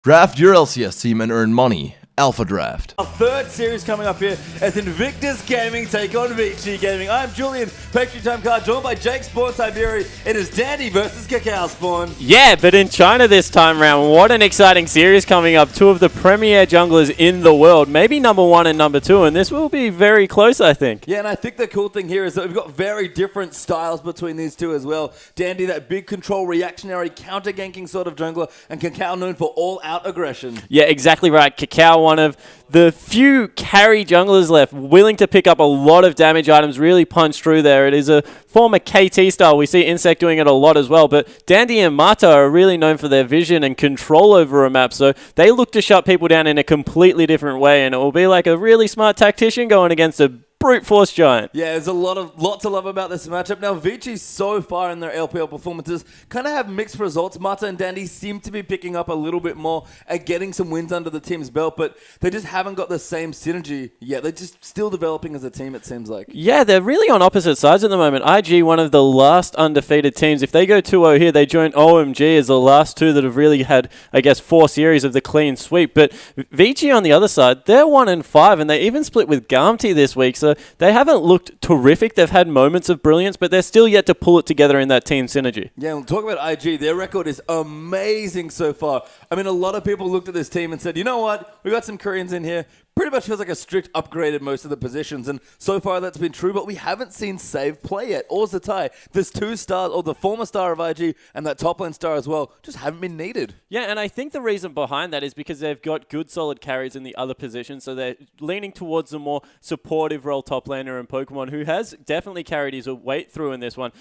Draft your LCS team and earn money. Alpha Draft. Our third series coming up here as Invictus Gaming take on Vici Gaming. I'm Julian, Patreon Time Card, joined by Jake Spawn Tiberi. It is Dandy versus Cacao Spawn. Yeah, but in China this time round. What an exciting series coming up. Two of the premier junglers in the world. Maybe number one and number two, and this will be very close, I think. Yeah, and I think the cool thing here is that we've got very different styles between these two as well. Dandy, that big control, reactionary, counter-ganking sort of jungler, and Cacao known for all-out aggression. Yeah, exactly right. Cacao, one of the few carry junglers left, willing to pick up a lot of damage items, really punch through there. It is a former KT style. We see Insect doing it a lot as well, but Dandy and Mata are really known for their vision and control over a map, so they look to shut people down in a completely different way, and it will be like a really smart tactician going against a brute force giant. Yeah, there's a lot to love about this matchup. Now, Vici so far in their LPL performances kind of have mixed results. Mata and Dandy seem to be picking up a little bit more and getting some wins under the team's belt, but they just haven't got the same synergy yet. They're just still developing as a team, it seems like. Yeah, they're really on opposite sides at the moment. IG, one of the last undefeated teams. If they go 2-0 here, they join OMG as the last two that have really had, I guess, 4 series of the clean sweep. But Vici on the other side, they're 1-5, and they even split with Garmty this week, so they haven't looked terrific. They've had moments of brilliance, but they're still yet to pull it together in that team synergy. Yeah, we'll talk about IG. Their record is amazing so far. I mean, a lot of people looked at this team and said, you know what? We got some Koreans in here. Pretty much feels like a strict upgrade in most of the positions, and so far that's been true, but we haven't seen Save play yet, or Zatai. There's 2 stars, or the former star of IG, and that top lane star as well, just haven't been needed. Yeah, and I think the reason behind that is because they've got good solid carries in the other positions, so they're leaning towards a more supportive role top laner in Pokemon, who has definitely carried his weight through in this one.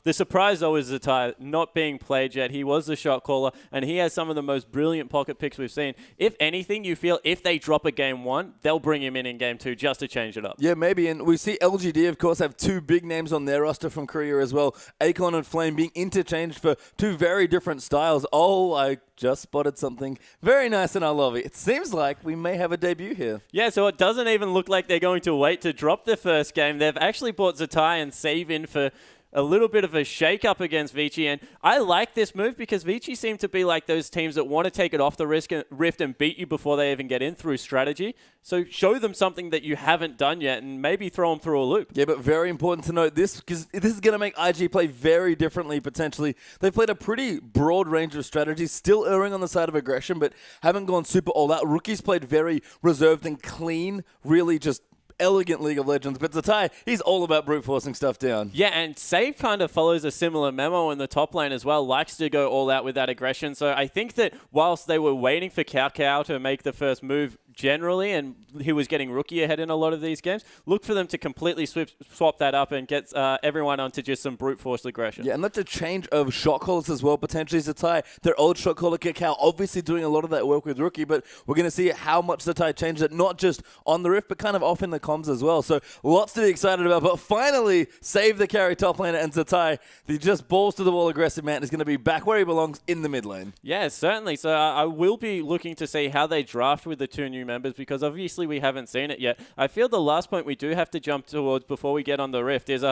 The surprise, though, is Zatai not being played yet. He was the shot caller, and he has some of the most brilliant pocket picks we've seen. If anything, you feel if they drop a game 1, they'll bring him in game 2 just to change it up. Yeah, maybe. And we see LGD, of course, have 2 big names on their roster from Korea as well. Akon and Flame being interchanged for 2 very different styles. Oh, I just spotted something very nice in our lobby. It seems like we may have a debut here. Yeah, so it doesn't even look like they're going to wait to drop the first game. They've actually brought Zatai and Save in for a little bit of a shake-up against Vici, and I like this move because Vici seem to be like those teams that want to take it off the rift and beat you before they even get in through strategy. So show them something that you haven't done yet and maybe throw them through a loop. Yeah, but very important to note this, because this is going to make IG play very differently potentially. They've played a pretty broad range of strategies, still erring on the side of aggression, but haven't gone super all-out. Rookies played very reserved and clean, really just elegant League of Legends, but Zatai, he's all about brute forcing stuff down. Yeah, and Save kind of follows a similar memo in the top lane as well, likes to go all out with that aggression. So I think that whilst they were waiting for Cao to make the first move generally, and he was getting rookie ahead in a lot of these games, look for them to completely swap that up and get everyone onto just some brute force aggression. Yeah, and that's a change of shot callers as well, potentially. Zatai, their old shot caller Cacao, obviously doing a lot of that work with rookie, but we're going to see how much Zatai changed it, not just on the rift, but kind of off in the comms as well. So lots to be excited about, but finally, Save the carry top laner, and Zatai, the just balls to the wall aggressive man, is going to be back where he belongs in the mid lane. Yeah, certainly. So I will be looking to see how they draft with the 2 new members, because obviously we haven't seen it yet. I feel the last point we do have to jump towards before we get on the rift is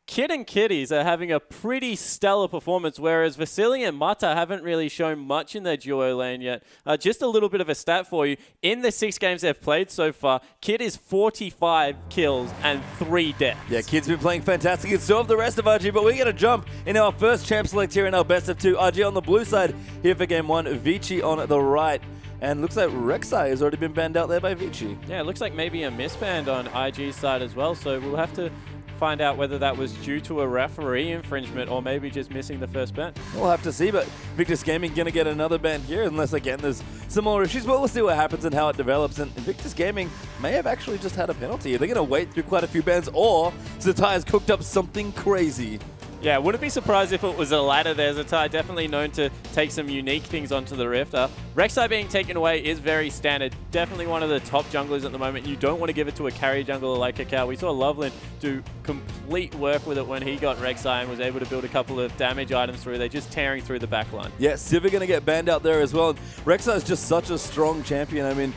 Kid and Kitties are having a pretty stellar performance, whereas Vasily and Mata haven't really shown much in their duo lane yet. Just a little bit of a stat for you. In the 6 games they've played so far, Kid is 45 kills and 3 deaths. Yeah, Kid's been playing fantastic. It's so have the rest of RG, but we're going to jump in our first champ select here in our best of 2. RG on the blue side here for game 1, Vici on the right. And looks like Rek'Sai has already been banned out there by Vici. Yeah, it looks like maybe a misband on IG's side as well, so we'll have to find out whether that was due to a referee infringement or maybe just missing the first ban. We'll have to see, but Invictus Gaming going to get another ban here unless, again, there's some more issues, but we'll see what happens and how it develops. And Invictus Gaming may have actually just had a penalty. They're going to wait through quite a few bans, or Zatai has cooked up something crazy. Yeah, wouldn't be surprised if it was a ladder there. Zatai definitely known to take some unique things onto the rift. Rek'Sai being taken away is very standard. Definitely one of the top junglers at the moment. You don't want to give it to a carry jungler like Cacao. We saw Loveland do complete work with it when he got Rek'Sai and was able to build a couple of damage items through. They're just tearing through the back line. Yeah, Sivir going to get banned out there as well. Rek'Sai is just such a strong champion. I mean,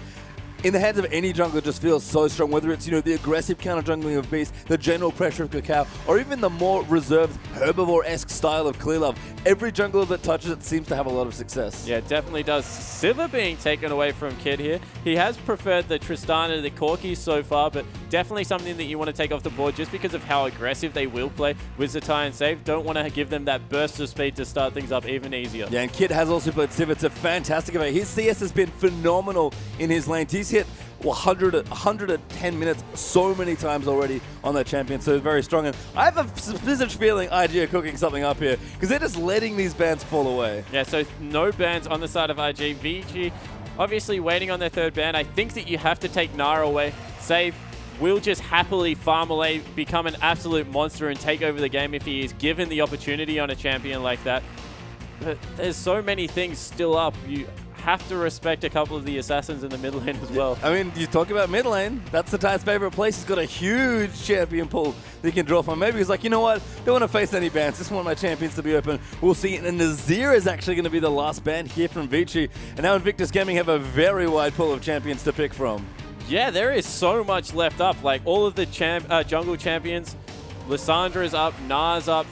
in the hands of any jungler just feels so strong, whether it's, you know, the aggressive counter jungling of Beast, the general pressure of Kakao, or even the more reserved herbivore-esque style of Clear Love. Every jungler that touches it seems to have a lot of success. Yeah, it definitely does. Sivir being taken away from Kid here. He has preferred the Tristana, the Corki so far, but definitely something that you want to take off the board just because of how aggressive they will play with Zatai and Save. Don't want to give them that burst of speed to start things up even easier. Yeah, and Kid has also played Sivir. It's a fantastic event. His CS has been phenomenal in his lanes. He's hit 110 minutes so many times already on that champion, so very strong. And I have a suspicious feeling IG are cooking something up here because they're just letting these bans fall away. Yeah, so no bans on the side of IG. Vici obviously waiting on their third ban. I think that you have to take Nara away. Save will just happily farm away, become an absolute monster and take over the game if he is given the opportunity on a champion like that. But there's so many things still up. You have to respect a couple of the assassins in the mid lane as well. I mean, you talk about mid lane, that's the Ty's favorite place. He's got a huge champion pool that he can draw from. Maybe he's like, you know what, don't want to face any bans, just want my champions to be open. We'll see. And Nazir is actually going to be the last ban here from Vici. And now Invictus Gaming have a very wide pool of champions to pick from. Yeah, there is so much left up. Like all of the jungle champions, Lyssandra's up, Na's up,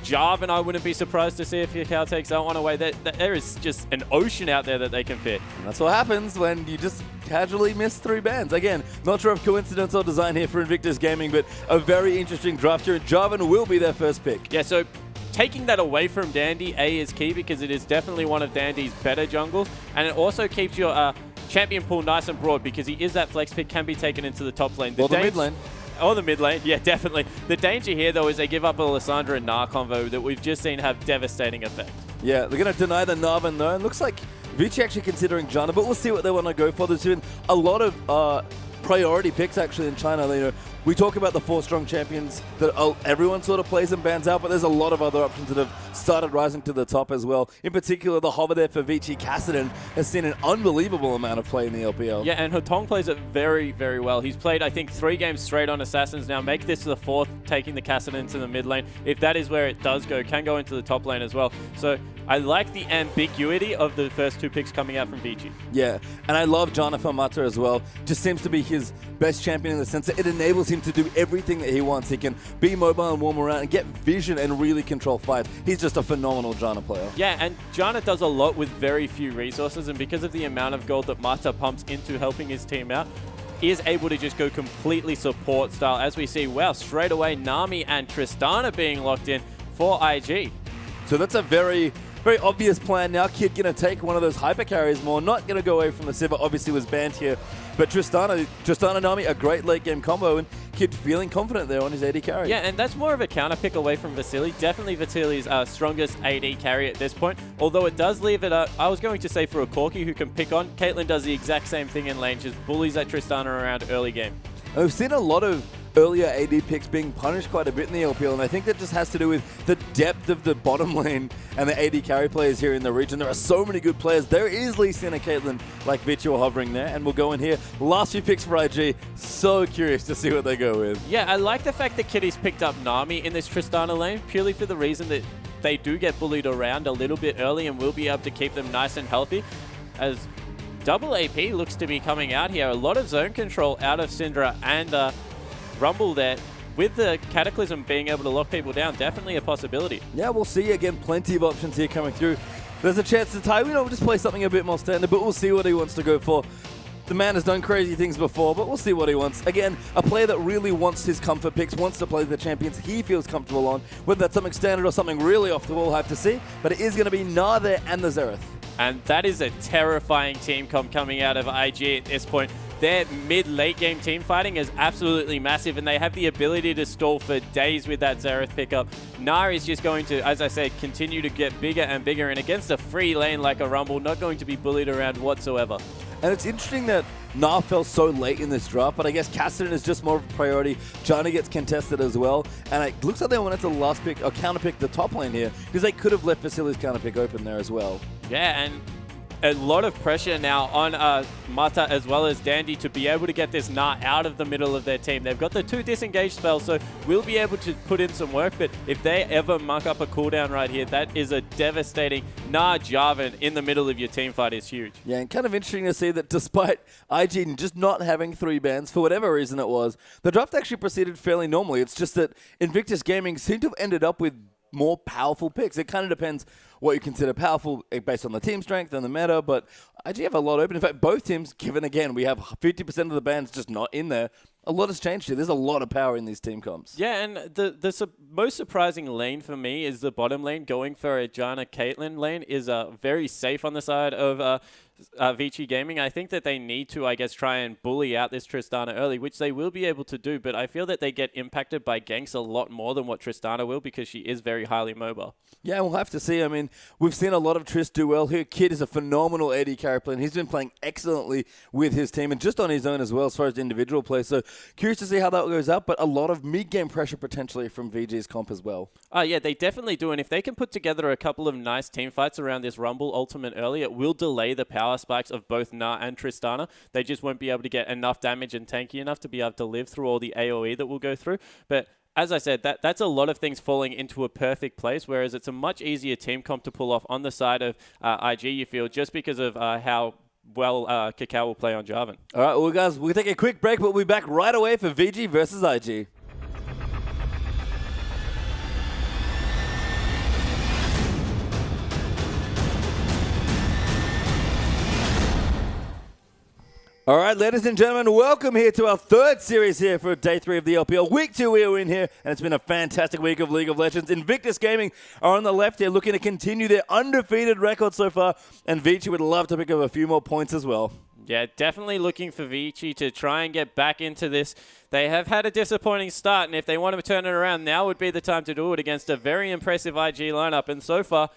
Jarvan, I wouldn't be surprised to see if Kakao takes that one away. There is just an ocean out there that they can pick. And that's what happens when you just casually miss 3 bans. Again, not sure if coincidence or design here for Invictus Gaming, but a very interesting draft here. And Jarvan will be their first pick. Yeah, so taking that away from Dandy, is key because it is definitely one of Dandy's better jungles. And it also keeps your champion pool nice and broad because he is that flex pick, can be taken into the top lane. Or the mid lane. Or the mid lane, yeah, definitely. The danger here, though, is they give up a Lysandra and Gnar convo that we've just seen have devastating effect. Yeah, they're going to deny the Narvan, though. It looks like Vici actually considering Janna, but we'll see what they want to go for. There's been a lot of priority picks, actually, in China. You know, we talk about the 4 strong champions that everyone sort of plays and bans out, but there's a lot of other options that have started rising to the top as well. In particular, the hover there for Vici, Kassadin, has seen an unbelievable amount of play in the LPL. Yeah, and Hotong plays it very, very well. He's played, I think, 3 games straight on Assassins now. Make this the 4th, taking the Kassadin to the mid lane. If that is where it does go, can go into the top lane as well. So I like the ambiguity of the first 2 picks coming out from Vici. Yeah, and I love Jonathan Mata as well. Just seems to be his best champion in the sense that it enables him to do everything that he wants. He can be mobile and warm around and get vision and really control fights. He's just a phenomenal Janna player. Yeah, and Janna does a lot with very few resources, and because of the amount of gold that Mata pumps into helping his team out, he is able to just go completely support style. As we see, wow, straight away Nami and Tristana being locked in for IG. So that's a very obvious plan now. Kid going to take one of those hyper carries more. Not going to go away from the Sivir. Obviously was banned here. But Tristana Nami, a great late game combo. And Kid feeling confident there on his AD carry. Yeah, and that's more of a counter pick away from Vasily. Definitely Vasily's strongest AD carry at this point. Although it does leave it up. I was going to say for a Corki who can pick on. Caitlyn does the exact same thing in lane. Just bullies that Tristana around early game. And we've seen a lot of earlier AD picks being punished quite a bit in the LPL, and I think that just has to do with the depth of the bottom lane and the AD carry players here in the region. There are so many good players. There is Lee Sin and Caitlyn like Vici hovering there, and we'll go in here. Last few picks for IG. So curious to see what they go with. Yeah, I like the fact that Kitty's picked up Nami in this Tristana lane, purely for the reason that they do get bullied around a little bit early and will be able to keep them nice and healthy. As double AP looks to be coming out here. A lot of zone control out of Syndra and Rumble there. With the Cataclysm being able to lock people down, definitely a possibility. Yeah, we'll see. Again, plenty of options here coming through. There's a chance to tie. We don't just play something a bit more standard, but we'll see what he wants to go for. The man has done crazy things before, but we'll see what he wants. Again, a player that really wants his comfort picks, wants to play the champions he feels comfortable on. Whether that's something standard or something really off the wall, we'll have to see. But it is going to be Gnar there and the Xerath. And that is a terrifying team comp coming out of IG at this point. Their mid-late game team fighting is absolutely massive, and they have the ability to stall for days with that Xerath pickup. Gnar is just going to, as I said, continue to get bigger and bigger, and against a free lane like a Rumble, not going to be bullied around whatsoever. And it's interesting that Gnar fell so late in this draft, but I guess Kassadin is just more of a priority. Janna gets contested as well, and it looks like they wanted to last pick or counter pick the top lane here, because they could have left Vasily's counter pick open there as well. Yeah, and a lot of pressure now on Mata as well as Dandy to be able to get this Nah out of the middle of their team. They've got the 2 disengage spells, so we'll be able to put in some work, but if they ever muck up a cooldown right here, that is a devastating Nah Jarvan in the middle of your team fight is huge. Yeah, and kind of interesting to see that despite IG just not having 3 bans, for whatever reason it was, the draft actually proceeded fairly normally. It's just that Invictus Gaming seemed to have ended up with more powerful picks. It kind of depends what you consider powerful based on the team strength and the meta, but IG have a lot open. In fact, both teams, given again, we have 50% of the bans just not in there, a lot has changed here. There's a lot of power in these team comps. Yeah, and the most surprising lane for me is the bottom lane. Going for a Janna Caitlyn lane is very safe on the side of Vici Gaming. I think that they need to, I guess, try and bully out this Tristana early, which they will be able to do, but I feel that they get impacted by ganks a lot more than what Tristana will because she is very highly mobile. Yeah, we'll have to see. I mean, we've seen a lot of Trist do well here. Kid is a phenomenal AD carry player, and he's been playing excellently with his team and just on his own as well as far as individual play. So curious to see how that goes out, but a lot of mid-game pressure potentially from VG's comp as well. Yeah, they definitely do, and if they can put together a couple of nice team fights around this Rumble ultimate early, it will delay the power spikes of both Nah and Tristana. They just won't be able to get enough damage and tanky enough to be able to live through all the AoE that we'll go through. But as I said, that's a lot of things falling into a perfect place, whereas it's a much easier team comp to pull off on the side of IG, you feel, just because of how well Kakao will play on Jarvan. All right, well, guys, we'll take a quick break, but we'll be back right away for VG versus IG. All right, ladies and gentlemen, welcome here to our 3rd series here for day 3 of the LPL. Week 2 we are in here, and it's been a fantastic week of League of Legends. Invictus Gaming are on the left here looking to continue their undefeated record so far, and Vici would love to pick up a few more points as well. Yeah, definitely looking for Vici to try and get back into this. They have had a disappointing start, and if they want to turn it around, now would be the time to do it against a very impressive IG lineup, and so far,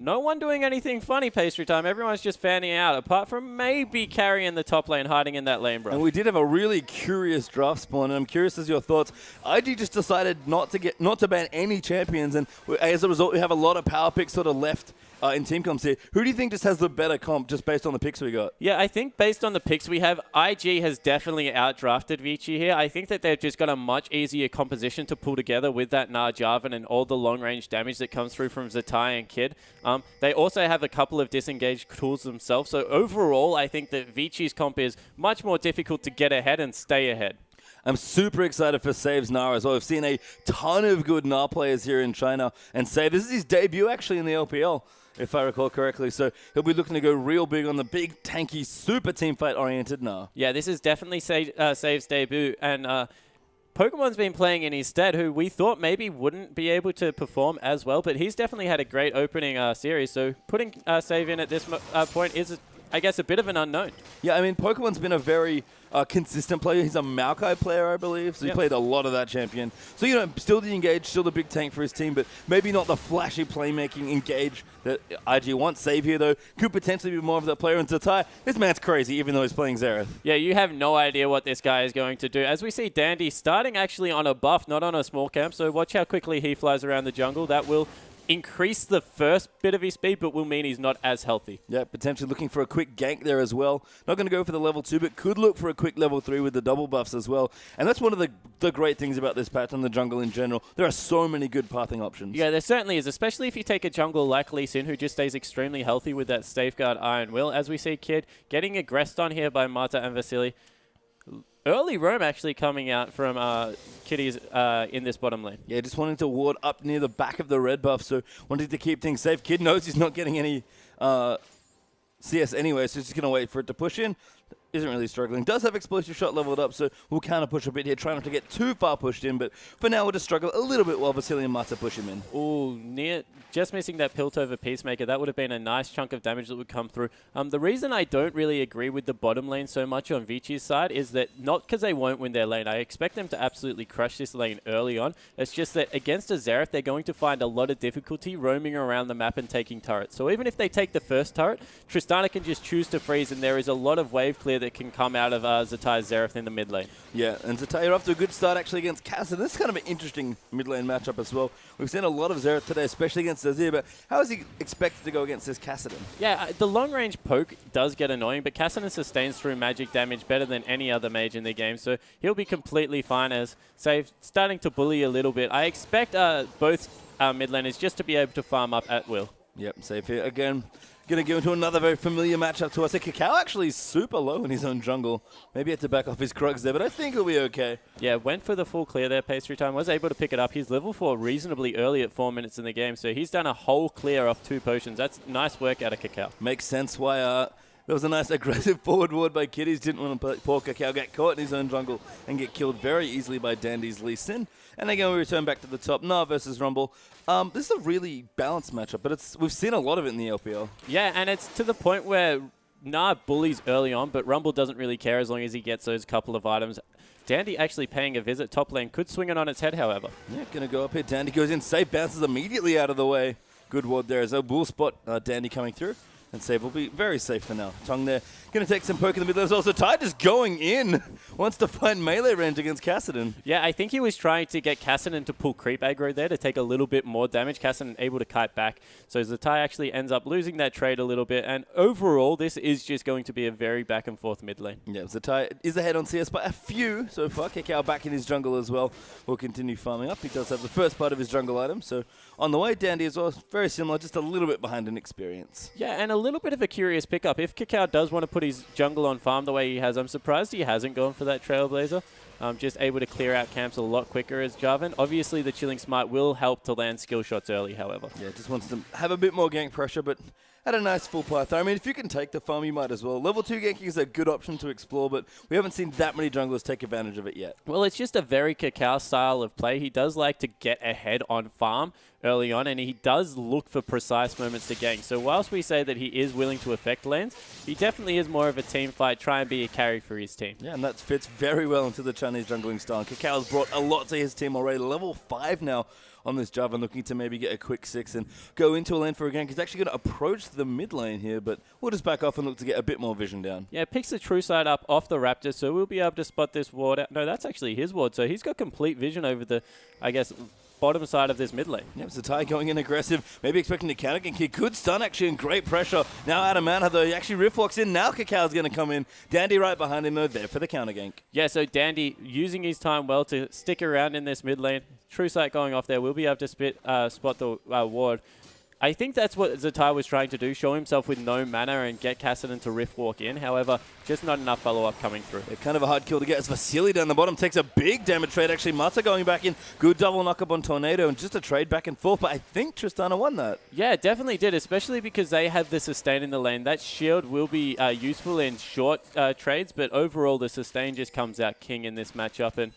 no one doing anything funny pastry time. Everyone's just fanning out, apart from maybe carrying the top lane, hiding in that lane, bro. And we did have a really curious draft spawn, and I'm curious as your thoughts. IG just decided not to ban any champions, and as a result, we have a lot of power picks sort of left in team comps here. Who do you think just has the better comp just based on the picks we got? Yeah, I think based on the picks we have, IG has definitely outdrafted Vici here. I think that they've just got a much easier composition to pull together with that Nah Jarvan and all the long-range damage that comes through from Zatai and Kid. They also have a couple of disengaged tools themselves. So overall, I think that Vici's comp is much more difficult to get ahead and stay ahead. I'm super excited for Save's Nah as well. We've seen a ton of good Nah players here in China. And Save, this is his debut actually in the LPL, if I recall correctly. So he'll be looking to go real big on the big, tanky, super team fight-oriented Nah. Yeah, this is definitely Save's debut. And Pokemon's been playing in his stead, who we thought maybe wouldn't be able to perform as well. But he's definitely had a great opening series. So putting Save in at this point is, I guess, a bit of an unknown. Yeah, I mean, Pokemon's been a very consistent player. He's a Maokai player, I believe, so he played a lot of that champion. So, you know, still the engage, still the big tank for his team, but maybe not the flashy playmaking engage that IG wants. Save here, though, could potentially be more of that player. And Zatai, this man's crazy, even though he's playing Xerath. Yeah, you have no idea what this guy is going to do. As we see Dandy starting actually on a buff, not on a small camp, so watch how quickly he flies around the jungle. That will increase the first bit of his speed, but will mean he's not as healthy. Yeah, potentially looking for a quick gank there as well. Not going to go for the level 2, but could look for a quick level 3 with the double buffs as well. And that's one of the great things about this patch and the jungle in general. There are so many good pathing options. Yeah, there certainly is, especially if you take a jungle like Lee Sin, who just stays extremely healthy with that Safeguard Iron Will. As we see Kid getting aggressed on here by Mata and Vasily. Early roam actually coming out from Kitties in this bottom lane. Yeah, just wanting to ward up near the back of the red buff, so wanting to keep things safe. Kid knows he's not getting any CS anyway, so he's just going to wait for it to push in. Isn't really struggling. Does have explosive shot leveled up, so we'll counter push a bit here, try not to get too far pushed in, but for now we'll just struggle a little bit while Vasily and Mata push him in. Ooh, just missing that Piltover Peacemaker. That would have been a nice chunk of damage that would come through. The reason I don't really agree with the bottom lane so much on Vici's side is that not because they won't win their lane. I expect them to absolutely crush this lane early on. It's just that against a Xerath, they're going to find a lot of difficulty roaming around the map and taking turrets. So even if they take the first turret, Tristana can just choose to freeze, and there is a lot of wave clear clear that can come out of Zatai's Xerath in the mid lane. Yeah, and Zatai, you're off to a good start actually against Cass, and this is kind of an interesting mid lane matchup as well. We've seen a lot of Xerath today, especially against Azir, but how is he expected to go against this Kassadin? Yeah, the long-range poke does get annoying, but Kassadin sustains through magic damage better than any other mage in the game, so he'll be completely fine as Save starting to bully a little bit. I expect both mid laners just to be able to farm up at will. Yep, Safe here again. Going to go into another very familiar matchup to us. Cacao actually is super low in his own jungle. Maybe he had to back off his Krugs there, but I think he'll be okay. Yeah, went for the full clear there, pace through time, was able to pick it up. He's level 4 reasonably early at 4 minutes in the game, so he's done a whole clear off 2 potions. That's nice work out of Cacao. Makes sense why there was a nice aggressive forward ward by Kitties. Didn't want to poor Cacao get caught in his own jungle and get killed very easily by Dandy's Lee Sin. And again, we return back to the top. Nah versus Rumble. This is a really balanced matchup, but we've seen a lot of it in the LPL. Yeah, and it's to the point where Nah bullies early on, but Rumble doesn't really care as long as he gets those couple of items. Dandy actually paying a visit. Top lane could swing it on its head, however. Yeah, going to go up here. Dandy goes in. Safe bounces immediately out of the way. Good ward there as a bull spot. Dandy coming through. And Save will be very safe for now. Tong there. Going to take some poke in the middle. There's also Ty just going in. Wants to find melee range against Kassadin. Yeah, I think he was trying to get Kassadin to pull creep aggro there to take a little bit more damage. Kassadin able to kite back. So Zatai actually ends up losing that trade a little bit. And overall, this is just going to be a very back and forth mid lane. Yeah, Zatai is ahead on CS by a few so far. Cacao back in his jungle as well. Will continue farming up. He does have the first part of his jungle item. So on the way, Dandy as well. Very similar, just a little bit behind in experience. Yeah, and a little bit of a curious pickup. If Cacao does want to put his jungle on farm the way he has, I'm surprised he hasn't gone for that Trailblazer. Just able to clear out camps a lot quicker as Jarvan. Obviously, the Chilling Smite will help to land skill shots early, however. Yeah, just wants to have a bit more gank pressure, but had a nice full path. I mean, if you can take the farm, you might as well. Level 2 ganking is a good option to explore, but we haven't seen that many junglers take advantage of it yet. Well, it's just a very Cacao style of play. He does like to get ahead on farm early on, and he does look for precise moments to gank. So whilst we say that he is willing to affect lanes, he definitely is more of a team fight, try and be a carry for his team. Yeah, and that fits very well into the Chinese jungling style. Cacao's brought a lot to his team already. Level 5 now on this Jarvan, looking to maybe get a quick 6 and go into a lane for a gank. He's actually going to approach the mid lane here, but we'll just back off and look to get a bit more vision down. Yeah, picks the true side up off the Raptor, so we'll be able to spot this ward out. No, that's actually his ward, so he's got complete vision over the, I guess, bottom side of this mid lane. Yep, Zatai going in aggressive, maybe expecting to counter gank. He could stun actually in great pressure. Now out of mana though, he actually rift walks in. Now Cacao's going to come in. Dandy right behind him though, there for the counter gank. Yeah, so Dandy using his time well to stick around in this mid lane. True sight going off there. We'll be able to spot the ward. I think that's what Zatai was trying to do, show himself with no mana and get Kassadin to rift walk in. However, just not enough follow-up coming through. Yeah, kind of a hard kill to get as Vasily down the bottom takes a big damage trade. Actually, Mata going back in. Good double knock-up on Tornado and just a trade back and forth. But I think Tristana won that. Yeah, definitely did, especially because they have the sustain in the lane. That shield will be useful in short trades, but overall the sustain just comes out king in this matchup. And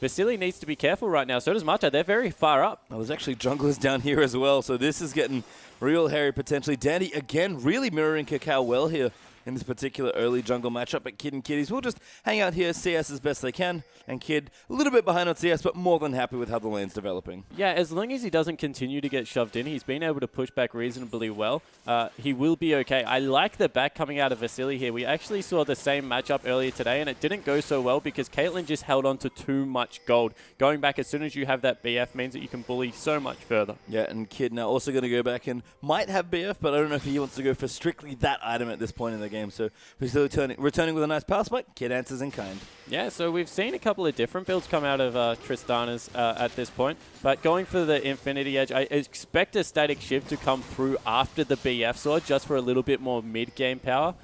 Vasily needs to be careful right now. So does Mata. They're very far up. Well, there's actually junglers down here as well. So this is getting real hairy potentially. Dandy, again, really mirroring Cacao well here in this particular early jungle matchup. But Kid and Kiddies will just hang out here, CS as best they can. And Kid, a little bit behind on CS, but more than happy with how the lane's developing. Yeah, as long as he doesn't continue to get shoved in, he's been able to push back reasonably well. He will be okay. I like the back coming out of Vasily here. We actually saw the same matchup earlier today, and it didn't go so well because Caitlyn just held on to too much gold. Going back as soon as you have that BF means that you can bully so much further. Yeah, and Kid now also going to go back and might have BF, but I don't know if he wants to go for strictly that item at this point in the game. So he's still returning with a nice power spike. Kid answers in kind. Yeah, so we've seen a couple of different builds come out of Tristana's at this point, but going for the Infinity Edge, I expect a Static Shiv to come through after the BF sword just for a little bit more mid-game power,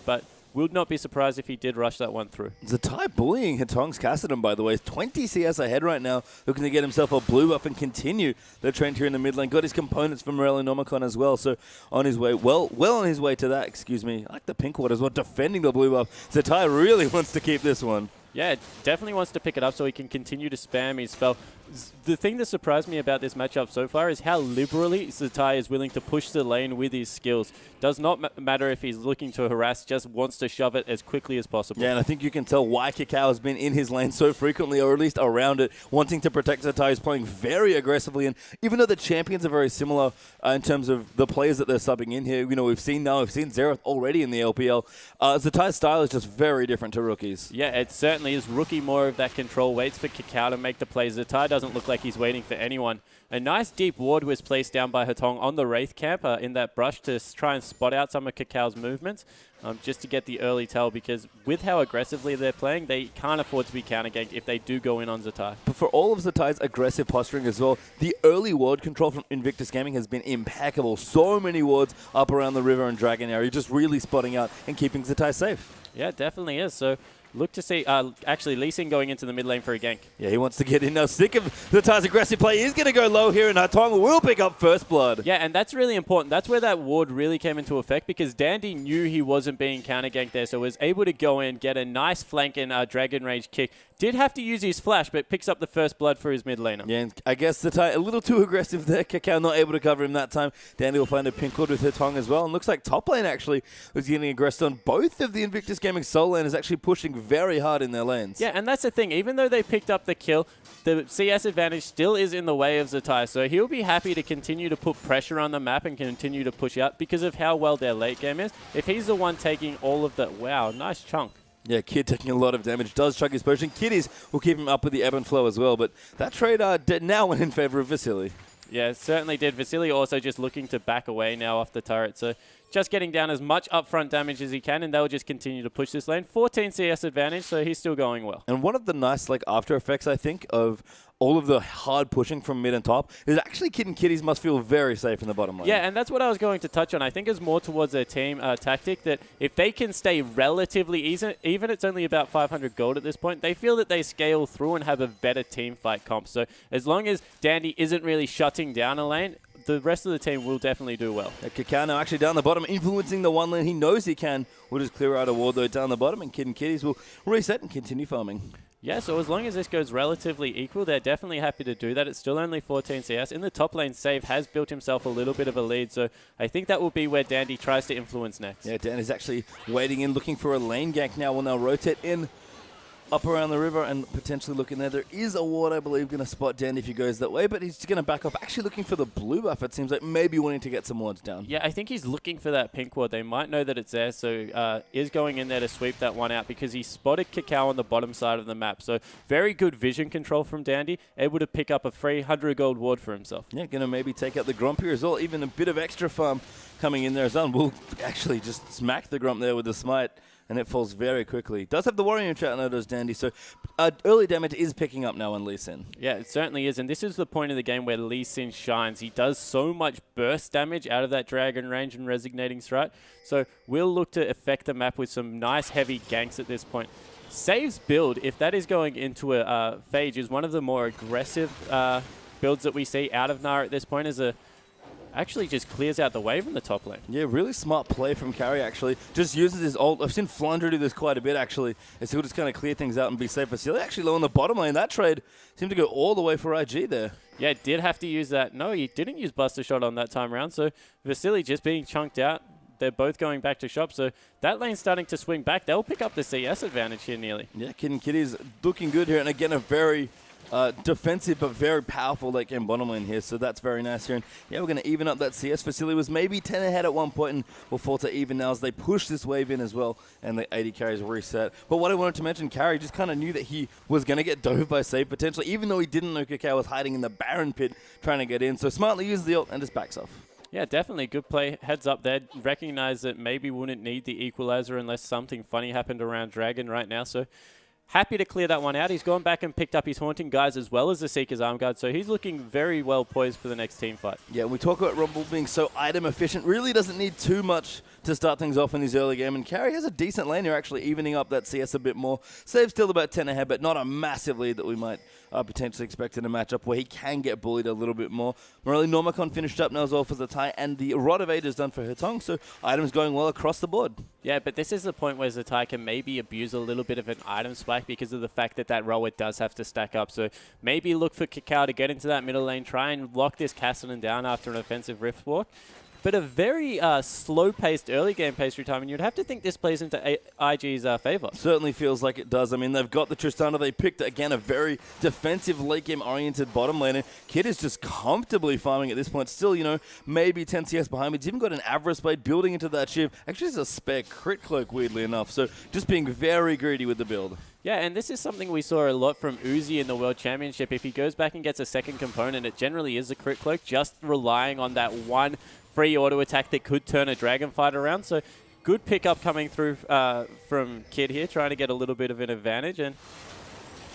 but would not be surprised if he did rush that one through. Zatai bullying Hitong's Kassadin, by the way. He's 20 CS ahead right now, looking to get himself a blue buff and continue the trend here in the mid lane. Got his components from Morello Nomicon as well, so on his way, well on his way to that, excuse me. I like the pink ward as well, defending the blue buff. Zatai really wants to keep this one. Yeah, definitely wants to pick it up so he can continue to spam his spell. The thing that surprised me about this matchup so far is how liberally Zatai is willing to push the lane with his skills. Does not matter if he's looking to harass, just wants to shove it as quickly as possible. Yeah, and I think you can tell why Kakao has been in his lane so frequently, or at least around it, wanting to protect Zatai. He's playing very aggressively, and even though the champions are very similar in terms of the players that they're subbing in here, we've seen Xerath already in the LPL. Zatai's style is just very different to Rookie's. Yeah, it certainly is. Rookie more of that control, waits for Kakao to make the play. Zatai doesn't look like he's waiting for anyone. A nice deep ward was placed down by Hatong on the Wraith camp in that brush to try and spot out some of Kakao's movements, just to get the early tell, because with how aggressively they're playing, they can't afford to be counter-ganked if they do go in on Zatai. But for all of Zatai's aggressive posturing as well, the early ward control from Invictus Gaming has been impeccable. So many wards up around the river and dragon area, just really spotting out and keeping Zatai safe. Yeah, it definitely is. So look to see, actually, Lee Sin going into the mid lane for a gank. Yeah, he wants to get in now. Sick of Zatai's aggressive play. He's going to go low here, and Hatong will pick up first blood. Yeah, and that's really important. That's where that ward really came into effect, because Dandy knew he wasn't being counter-ganked there, so was able to go in, get a nice flank and Dragon Rage kick. Did have to use his flash, but picks up the first blood for his mid laner. Yeah, and I guess Zatai a little too aggressive there. Kakao not able to cover him that time. Dandy will find a pink ward with Hatong as well. And looks like top lane actually was getting aggressed on. Both of the Invictus Gaming solo laners actually pushing very hard in their lanes. Yeah, and that's the thing. Even though they picked up the kill, the CS advantage still is in the way of Zatai. So he'll be happy to continue to put pressure on the map and continue to push out because of how well their late game is. If he's the one taking all of the... Wow, nice chunk. Yeah, Kid taking a lot of damage, does chug his potion. Kiddies will keep him up with the ebb and flow as well, but that trade now went in favor of Vasily. Yeah, it certainly did. Vasily also just looking to back away now off the turret, so just getting down as much upfront damage as he can, and they'll just continue to push this lane. 14 CS advantage, so he's still going well. And one of the nice after effects, I think, of all of the hard pushing from mid and top is actually Kid and Kiddies must feel very safe in the bottom lane. Yeah, and that's what I was going to touch on. I think it's more towards their team tactic that if they can stay relatively easy, even it's only about 500 gold at this point, they feel that they scale through and have a better team fight comp. So as long as Dandy isn't really shutting down a lane, the rest of the team will definitely do well. Kakao now actually down the bottom, influencing the one lane. He knows he can. We'll just clear out a ward though down the bottom, and Kid and Kiddies will reset and continue farming. Yeah, so as long as this goes relatively equal, they're definitely happy to do that. It's still only 14 CS. In the top lane, Save has built himself a little bit of a lead, so I think that will be where Dandy tries to influence next. Yeah, Dandy's actually waiting in, looking for a lane gank now. Will now rotate in up around the river and potentially looking there. There is a ward, I believe, going to spot Dandy if he goes that way, but he's just going to back off. Actually looking for the blue buff, it seems like, maybe wanting to get some wards down. Yeah, I think he's looking for that pink ward. They might know that it's there, so is going in there to sweep that one out because he spotted Kakao on the bottom side of the map. So very good vision control from Dandy, able to pick up a 300 gold ward for himself. Yeah, going to maybe take out the Grump here as well. Even a bit of extra farm coming in there as well. We'll actually just smack the Grump there with the smite, and it falls very quickly. Does have the warrior in chat, does Dandy, so early damage is picking up now on Lee Sin. Yeah, it certainly is, and this is the point of the game where Lee Sin shines. He does so much burst damage out of that dragon range and resonating strike, so we'll look to affect the map with some nice heavy ganks at this point. Save's build, if that is going into a phage, is one of the more aggressive builds that we see out of Nara at this point, as actually just clears out the wave in the top lane. Yeah, really smart play from Carry, actually. Just uses his ult. I've seen Flandre do this quite a bit, actually. As he'll just kind of clear things out and be safe. Vasily actually low on the bottom lane. That trade seemed to go all the way for IG there. Yeah, did have to use that. No, he didn't use Buster Shot on that time around. So Vasily just being chunked out. They're both going back to shop. So that lane's starting to swing back. They'll pick up the CS advantage here nearly. Yeah, Kid and Kiddies looking good here. And again, a very defensive but very powerful late game bottom lane here, so that's very nice here. And yeah, we're going to even up that CS. Vasily was maybe 10 ahead at one point and will fall to even now as they push this wave in as well, and the 80 carries reset. But what I wanted to mention, Carry just kind of knew that he was going to get dove by Save potentially, even though he didn't know Kakao was hiding in the Baron pit trying to get in. So smartly used the ult and just backs off. Yeah, definitely. Good play. Heads up there. Recognize that maybe wouldn't need the equalizer unless something funny happened around Dragon right now. So happy to clear that one out. He's gone back and picked up his Haunting Guys as well as the Seeker's Arm Guard, so he's looking very well poised for the next team fight. Yeah, we talk about Rumble being so item efficient, really doesn't need too much to start things off in his early game. And Carry has a decent lane here, actually evening up that CS a bit more. Save's still about 10 ahead, but not a massive lead that we might potentially expect in a matchup where he can get bullied a little bit more. Morelli Normicon finished up now as well for the tie, and the Rod of Age is done for Hetong, so items going well across the board. Yeah, but this is the point where Zatai can maybe abuse a little bit of an item spike because of the fact that that roller does have to stack up. So maybe look for Kakao to get into that middle lane, try and lock this Cassidy down after an offensive Rift Walk. But a very slow-paced early game pastry time, and you'd have to think this plays into IG's favour. Certainly feels like it does. I mean, they've got the Tristana. They picked, again, a very defensive late game-oriented bottom laner. Kid is just comfortably farming at this point. Still, you know, maybe 10 CS behind me. He's even got an Avarice Blade building into that Shiv. Actually, it's a spare crit cloak, weirdly enough. So just being very greedy with the build. Yeah, and this is something we saw a lot from Uzi in the World Championship. If he goes back and gets a second component, it generally is a crit cloak, just relying on that one free auto attack that could turn a Dragon Fight around. So good pickup coming through from Kid here, trying to get a little bit of an advantage. And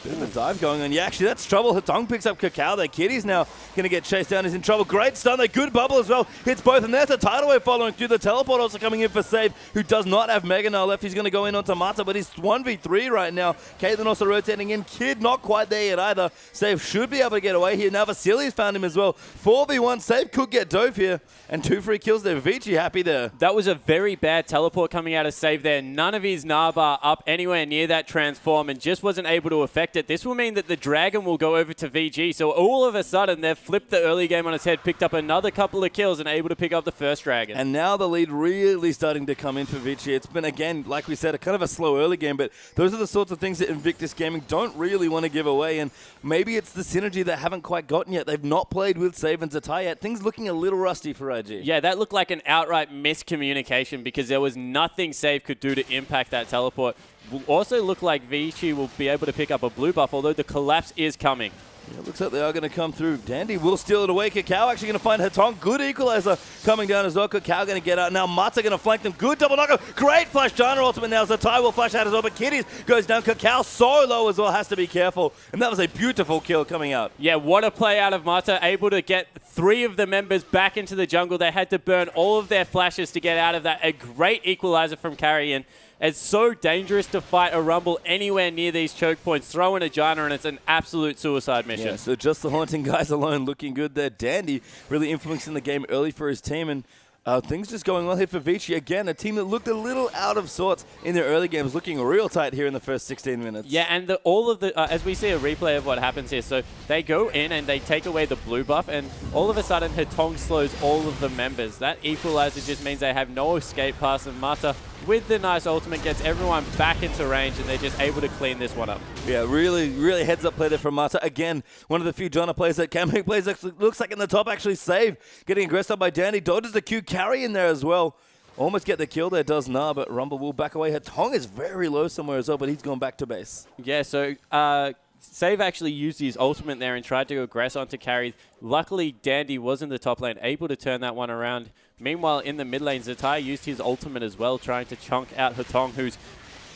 bit of a dive going on. Yeah, actually, that's trouble. Hetong picks up Kakao there. Kitty's now going to get chased down. He's in trouble. Great stun there. Good bubble as well. Hits both. And there's a tidal wave following through. The teleport also coming in for Save, who does not have Mega now left. He's going to go in onto Mata, but he's 1v3 right now. Caitlyn also rotating in. Kid not quite there yet either. Save should be able to get away here. Now Vasili's found him as well. 4v1. Save could get dove here. And 2 free kills there. Vici happy there. That was a very bad teleport coming out of Save there. None of his Narbar up anywhere near that transform and just wasn't able to affect it. This will mean that the Dragon will go over to VG. So all of a sudden, they've flipped the early game on its head, picked up another couple of kills and able to pick up the first Dragon. And now the lead really starting to come in for Vici. It's been, again, like we said, a kind of a slow early game, but those are the sorts of things that Invictus Gaming don't really want to give away. And maybe it's the synergy they haven't quite gotten yet. They've not played with Save and Zatai yet. Things looking a little rusty for IG. Yeah, that looked like an outright miscommunication because there was nothing Save could do to impact that teleport. Will also look like Vici will be able to pick up a blue buff, although the collapse is coming. Yeah, looks like they are going to come through. Dandy will steal it away. Kakao actually going to find Hetong. Good equalizer coming down as well. Kakao going to get out. Now Mata going to flank them. Good double knockup. Great flash Jana ultimate now. Zatai will flash out as well, but Kitties goes down. Kakao so low as well. Has to be careful. And that was a beautiful kill coming out. Yeah, what a play out of Mata. Able to get 3 of the members back into the jungle. They had to burn all of their flashes to get out of that. A great equalizer from Carrion. It's so dangerous to fight a Rumble anywhere near these choke points. Throw in a Jaina and it's an absolute suicide mission. Yeah, so just the Haunting guys alone looking good there. Dandy really influencing the game early for his team, and things just going well here for Vici. Again, a team that looked a little out of sorts in their early games, looking real tight here in the first 16 minutes. Yeah, and all of the, as we see a replay of what happens here, so they go in and they take away the blue buff, and all of a sudden Hetong slows all of the members. That equalizer just means they have no escape pass, and Mata, with the nice ultimate, gets everyone back into range, and they're just able to clean this one up. Yeah, really heads-up play there from Mata. Again, one of the few Jana players that can make plays. Actually, looks like in the top, actually Save. Getting aggressed up by Dandy. Dodges the Q carry in there as well. Almost get the kill there, does nah, but Rumble will back away. Hetong is very low somewhere as well, but he's gone back to base. Yeah, so Save actually used his ultimate there and tried to aggress onto carry. Luckily, Dandy was in the top lane, able to turn that one around. Meanwhile, in the mid lane, Zatai used his ultimate as well, trying to chunk out Hetong, who's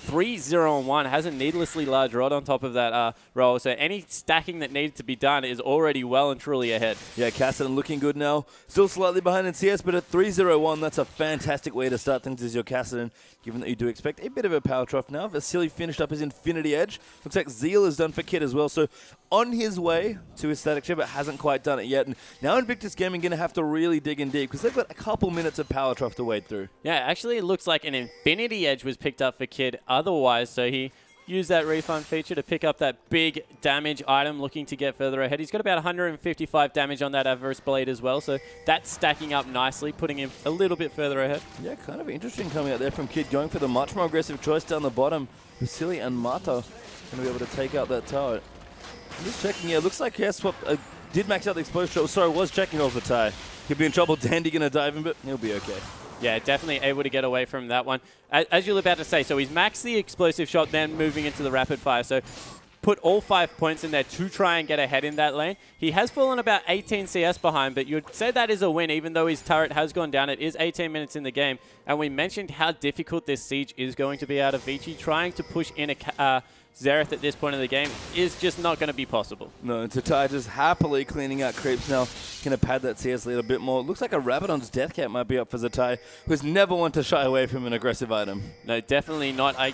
3-0-1, has a needlessly large rod on top of that roll. So any stacking that needed to be done is already well and truly ahead. Yeah, Cassidy looking good now. Still slightly behind in CS, but at 3-0-1, that's a fantastic way to start things as your Cassidy, given that you do expect a bit of a power trough now. Vasily finished up his Infinity Edge. Looks like Zeal is done for Kid as well, so on his way to his static ship, but hasn't quite done it yet. And now Invictus Gaming going to have to really dig in deep because they've got a couple minutes of power trough to wade through. Yeah, actually it looks like an Infinity Edge was picked up for Kid otherwise, so he used that refund feature to pick up that big damage item, looking to get further ahead. He's got about 155 damage on that Avarice Blade as well, so that's stacking up nicely, putting him a little bit further ahead. Yeah, kind of interesting coming out there from Kid, going for the much more aggressive choice down the bottom. Vasily and Mata going to be able to take out that tower. I'm just checking, yeah, looks like he has swapped, did max out the explosive shot. Sorry, was checking off the tie. He'll be in trouble. Dandy going to dive in, but he'll be okay. Yeah, definitely able to get away from that one. As you were about to say, so he's maxed the explosive shot, then moving into the rapid fire. So put all 5 points in there to try and get ahead in that lane. He has fallen about 18 CS behind, but you'd say that is a win, even though his turret has gone down. It is 18 minutes in the game, and we mentioned how difficult this siege is going to be out of Vici. Trying to push in a Xerath at this point in the game is just not going to be possible. No, and Tatai just happily cleaning out creeps now. Going to pad that CS lead a bit more. Looks like a Rabadon's Death Cap might be up for Zatai, who's never one to shy away from an aggressive item. No, definitely not. I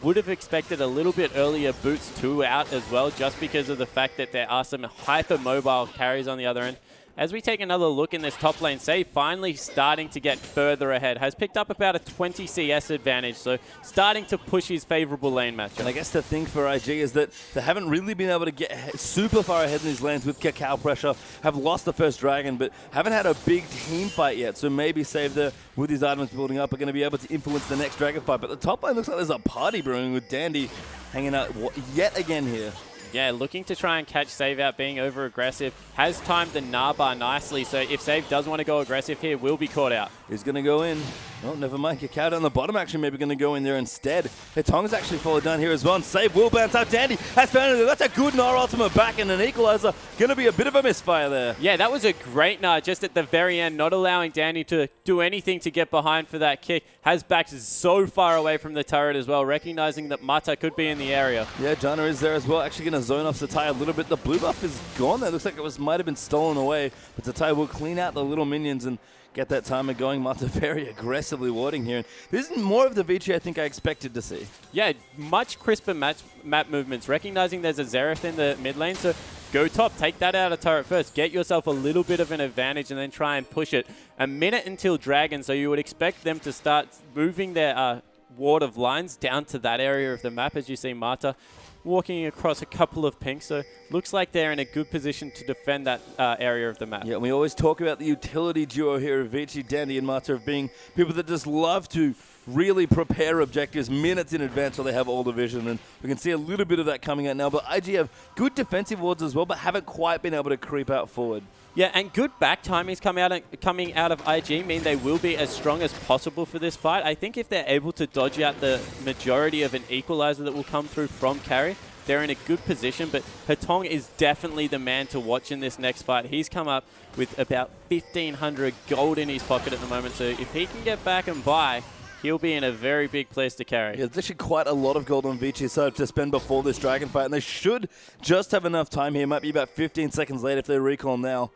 would have expected a little bit earlier Boots 2 out as well, just because of the fact that there are some hyper-mobile carries on the other end. As we take another look in this top lane, Save finally starting to get further ahead. Has picked up about a 20 CS advantage, so starting to push his favorable lane matchup. And I guess the thing for IG is that they haven't really been able to get super far ahead in these lanes with Cacao pressure. Have lost the first dragon, but haven't had a big team fight yet. So maybe Save there, with these items building up, are going to be able to influence the next dragon fight. But the top lane looks like there's a party brewing with Dandy hanging out yet again here. Yeah, looking to try and catch Save out, being over-aggressive. Has timed the Narbar nicely, so if Save does want to go aggressive here, will be caught out. He's going to go in. Oh, never mind. Cacao down the bottom actually maybe going to go in there instead. Hetong's actually followed down here as well. And Save will bounce out. Dandy has found it. That's a good Gnar ultimate back and an equalizer. Going to be a bit of a misfire there. Yeah, that was a great Gnar just at the very end, not allowing Dandy to do anything to get behind for that kick. Has backed so far away from the turret as well, recognizing that Mata could be in the area. Yeah, Jana is there as well. Actually going to zone off Zatai a little bit. The blue buff is gone there. Looks like it might have been stolen away. But Zatai will clean out the little minions and get that timer going. Mata very aggressively warding here. And this is more of the Vici I think I expected to see. Yeah, much crisper map movements, recognizing there's a Xerath in the mid lane, so go top, take that out of turret first, get yourself a little bit of an advantage and then try and push it. A minute until Dragon, so you would expect them to start moving their ward of lines down to that area of the map, as you see Mata walking across a couple of pinks, so looks like they're in a good position to defend that area of the map. Yeah, we always talk about the utility duo here of Vici, Dandy, and Mata of being people that just love to really prepare objectives minutes in advance so they have all the vision, and we can see a little bit of that coming out now. But IG have good defensive wards as well, but haven't quite been able to creep out forward. Yeah, and good back timings coming out of IG mean they will be as strong as possible for this fight. I think if they're able to dodge out the majority of an equalizer that will come through from carry, they're in a good position, but Hetong is definitely the man to watch in this next fight. He's come up with about 1,500 gold in his pocket at the moment, so if he can get back and buy, he'll be in a very big place to carry. Yeah, there's actually quite a lot of gold on Vici's side to spend before this dragon fight, and they should just have enough time here. Might be about 15 seconds late if they recall now.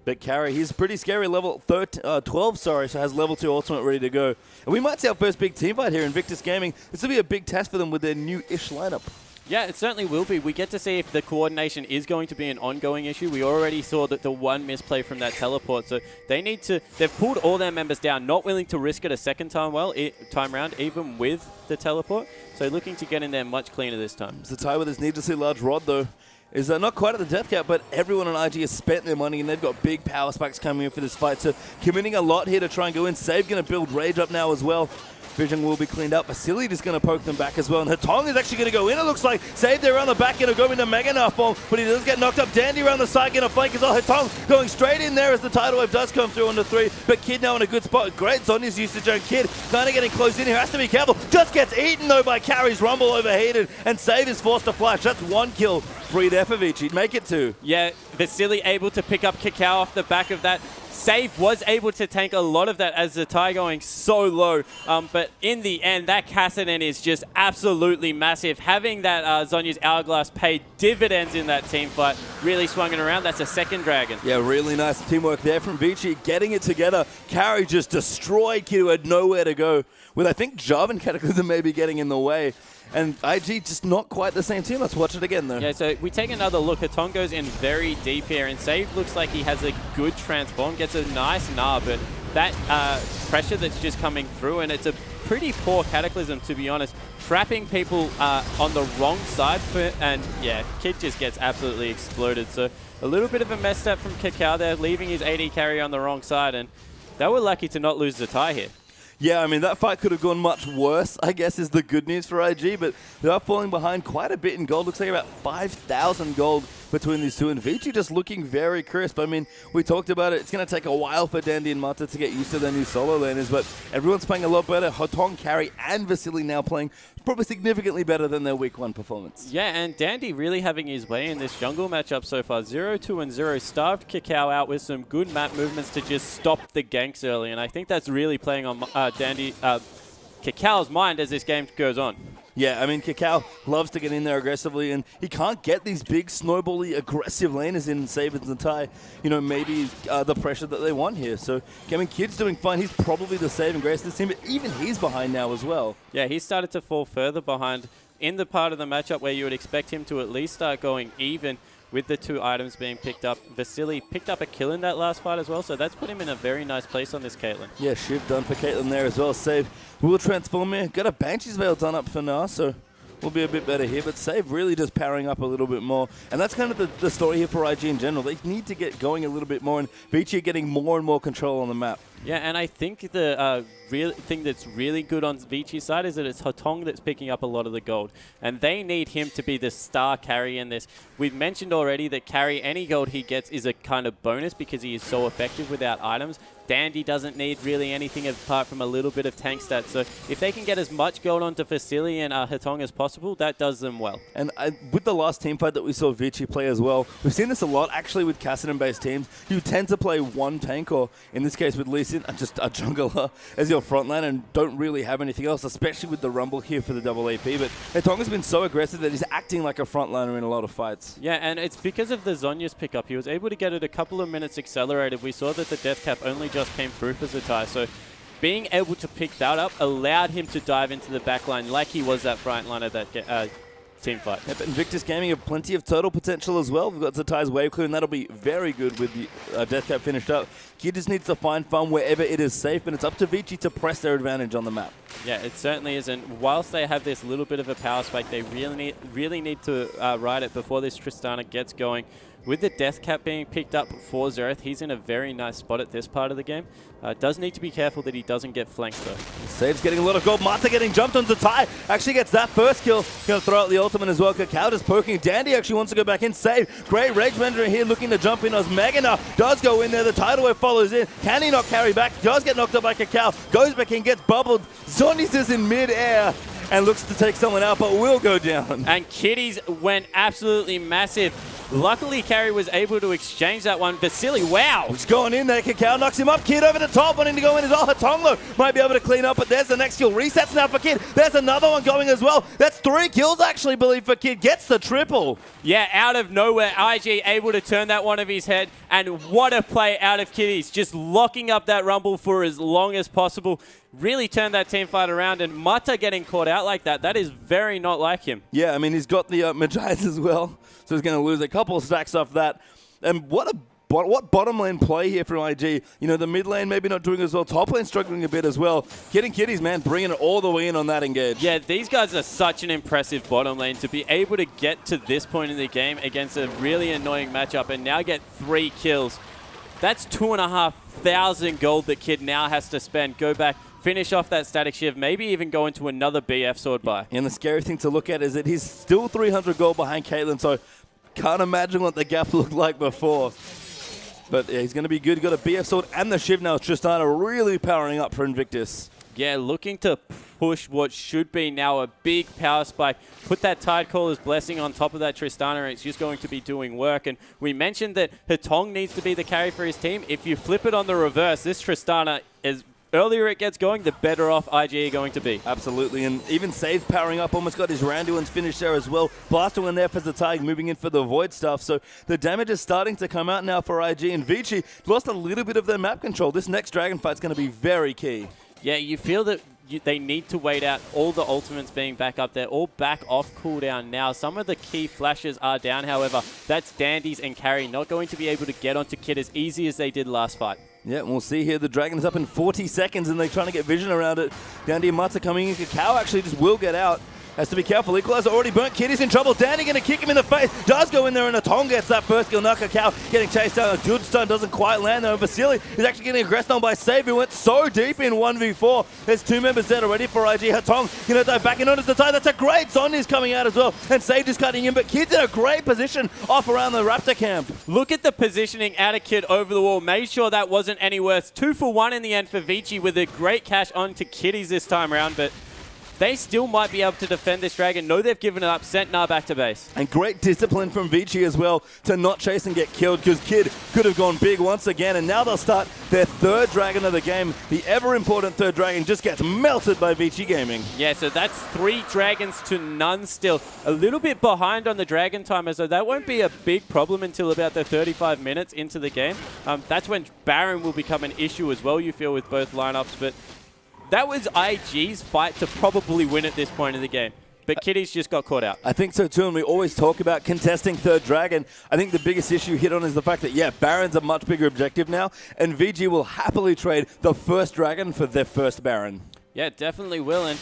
But carry, he's pretty scary, level 12, so has level 2 ultimate ready to go. And we might see our first big team fight here in Invictus Gaming. This will be a big test for them with their new-ish lineup. Yeah, it certainly will be. We get to see if the coordination is going to be an ongoing issue. We already saw that the one misplay from that teleport, so they need to. They've pulled all their members down, not willing to risk it a second time round, even with the teleport. So looking to get in there much cleaner this time. Zatai with his needlessly large rod, though, is not quite at the death cap, but everyone on IG has spent their money and they've got big power spikes coming in for this fight. So committing a lot here to try and go in. Save going to build Rage up now as well. Vision will be cleaned up. Vasily just going to poke them back as well. And Hetong is actually going to go in, it looks like. Save there around the back, going to go into Mega Knife Bomb, but he does get knocked up. Dandy around the side, going to flank as well. Hetong going straight in there as the tidal wave does come through on the 3. But Kid now in a good spot. Great Zonya's usage on Kid. Kind of getting close in here. Has to be careful. Just gets eaten though by Carry's Rumble overheated. And Save is forced to flash. That's one kill. Free there for Vici. Make it 2. Yeah, Vasily able to pick up Cacao off the back of that. Save was able to tank a lot of that as Zatai going so low. But in the end, that Kassadin is just absolutely massive. Having that Zonya's Hourglass pay dividends in that team fight. Really swung it around. That's a second dragon. Yeah, really nice teamwork there from Vici. Getting it together. Carry just destroyed Kid, who had nowhere to go. With, I think, Jarvan Cataclysm maybe getting in the way. And IG just not quite the same team. Let's watch it again, though. Yeah, so we take another look. Hetong goes in very deep here, and Save looks like he has a good transform. Gets a nice Gnar, but that pressure that's just coming through, and it's a pretty poor Cataclysm, to be honest. Trapping people on the wrong side, and yeah, Kid just gets absolutely exploded. So a little bit of a messed up from Cacao there, leaving his AD carry on the wrong side, and they were lucky to not lose Zatai here. Yeah, I mean, that fight could have gone much worse, I guess, is the good news for IG, but they are falling behind quite a bit in gold. Looks like about 5,000 gold between these two. And Vici just looking very crisp. I mean, we talked about it. It's going to take a while for Dandy and Mata to get used to their new solo laners, but everyone's playing a lot better. Hotong, Carry, and Vasily now playing probably significantly better than their week 1 performance. Yeah, and Dandy really having his way in this jungle matchup so far. 0-2 and 0. Starved Kakao out with some good map movements to just stop the ganks early, and I think that's really playing on Kakao's mind as this game goes on. Yeah, I mean, Kakao loves to get in there aggressively, and he can't get these big, snowbally, aggressive laners in Sabins and Tai, maybe the pressure that they want here. So, I mean, Kid's doing fine. He's probably the saving grace of this team, but even he's behind now as well. Yeah, he started to fall further behind in the part of the matchup where you would expect him to at least start going even with the 2 items being picked up. Vasily picked up a kill in that last fight as well, so that's put him in a very nice place on this Caitlyn. Yeah, shiv done for Caitlyn there as well. Save will transform here. Got a Banshee's Veil done up for now, so we'll be a bit better here. But Save really just powering up a little bit more. And that's kind of the story here for IG in general. They need to get going a little bit more, and Vici getting more and more control on the map. Yeah, and I think the real thing that's really good on Vici's side is that it's Hotong that's picking up a lot of the gold. And they need him to be the star carry in this. We've mentioned already that carry, any gold he gets is a kind of bonus because he is so effective without items. Dandy doesn't need really anything apart from a little bit of tank stats. So if they can get as much gold onto Vasily and Hotong as possible, that does them well. And with the last team fight that we saw Vici play as well, we've seen this a lot actually with Kassadin-based teams. You tend to play one tank, or in this case with Lee Sin, just a jungler as your frontline, and don't really have anything else, especially with the Rumble here for the double AP. But Hotong has been so aggressive that he's acting like a frontliner in a lot of fights. Yeah, and it's because of the Zhonya's pickup. He was able to get it a couple of minutes accelerated. We saw that the death cap only just came through for Zatai, so being able to pick that up allowed him to dive into the backline like he was that frontliner that team fight. Yep, Invictus Gaming have plenty of total potential as well. We've got Zatai's wave clear, and that'll be very good with the death cap finished up. Kid just needs to find fun wherever it is safe, but it's up to Vici to press their advantage on the map. Yeah, it certainly is, and whilst they have this little bit of a power spike, they really need to ride it before this Tristana gets going. With the death cap being picked up for Xerath, he's in a very nice spot at this part of the game. Does need to be careful that he doesn't get flanked though. Save's getting a lot of gold. Mata getting jumped on Zatai. Actually gets that first kill. Going to throw out the ultimate as well. Kakao just poking. Dandy actually wants to go back in. Save. Great Rage Bender here looking to jump in as Magana does go in there. The tidal wave follows in. Can he not carry back? Does get knocked up by Kakao. Goes back in, gets bubbled. Zoni's is in mid-air and looks to take someone out, but will go down. And Kitties went absolutely massive. Luckily, Carry was able to exchange that one. Vasily, wow. He's going in there. Kakao knocks him up. Kid over the top, wanting to go in as well. Hatonglo might be able to clean up, but there's the next kill. Resets now for Kid. There's another one going as well. That's 3 kills, actually, believe, for Kid. Gets the triple. Yeah, out of nowhere, IG able to turn that one of his head. And what a play out of Kitties. Just locking up that Rumble for as long as possible. Really turned that team fight around, and Mata getting caught out like that, that is very not like him. Yeah, I mean, he's got the Magites as well, so he's going to lose a couple of stacks off that. And what bottom lane play here from IG. You know, the mid lane maybe not doing as well. Top lane struggling a bit as well. Getting Kitties, man, bringing it all the way in on that engage. Yeah, these guys are such an impressive bottom lane to be able to get to this point in the game against a really annoying matchup and now get 3 kills. That's 2,500 gold that Kid now has to spend. Go back, finish off that static shiv, maybe even go into another BF sword buy. And the scary thing to look at is that he's still 300 gold behind Caitlyn, so can't imagine what the gap looked like before. But yeah, he's going to be good. Got a BF sword and the shiv now. Tristana really powering up for Invictus. Yeah, looking to push what should be now a big power spike. Put that Tidecaller's Blessing on top of that Tristana, and it's just going to be doing work. And we mentioned that Hotong needs to be the carry for his team. If you flip it on the reverse, this Tristana is... earlier it gets going, the better off IG are going to be. Absolutely, and even Save powering up, almost got his Randuin's finish there as well. Blaster in there for Zatai, moving in for the Void stuff. So the damage is starting to come out now for IG, and Vici lost a little bit of their map control. This next Dragon fight's going to be very key. Yeah, you feel that they need to wait out all the ultimates being back up there, all back off cooldown now. Some of the key flashes are down, however. That's Dandies and Carry not going to be able to get onto Kid as easy as they did last fight. Yeah, and we'll see here. The Dragon's up in 40 seconds, and they're trying to get vision around it. Dandy and Mata coming in. Kakao actually just will get out. Has to be careful. Equalizer already burnt. Kitty's in trouble. Danny going to kick him in the face. Does go in there, and Atong gets that first kill. Kakao getting chased down. A good stun doesn't quite land there. Vasily is actually getting aggressed on by Save, who went so deep in 1v4. There's two members dead already for IG. Hatong going to dive back in on his tie. That's a great Sonya's coming out as well. And Sage is cutting in, but Kid's in a great position off around the Raptor camp. Look at the positioning out of Kid over the wall. Made sure that wasn't any worse. 2 for 1 in the end for Vici with a great cash onto Kitties this time around, but they still might be able to defend this Dragon. No, they've given it up. Sent Nar back to base. And great discipline from Vici as well to not chase and get killed, because Kid could have gone big once again. And now they'll start their third Dragon of the game. The ever-important third Dragon just gets melted by Vici Gaming. Yeah, so that's 3 Dragons to none still. A little bit behind on the Dragon timer, so that won't be a big problem until about the 35 minutes into the game. That's when Baron will become an issue as well, you feel, with both lineups. But that was IG's fight to probably win at this point of the game. But Kitty's just got caught out. I think so too, and we always talk about contesting third Dragon. I think the biggest issue hit on is the fact that, yeah, Baron's a much bigger objective now, and VG will happily trade the first Dragon for their first Baron. Yeah, definitely will, and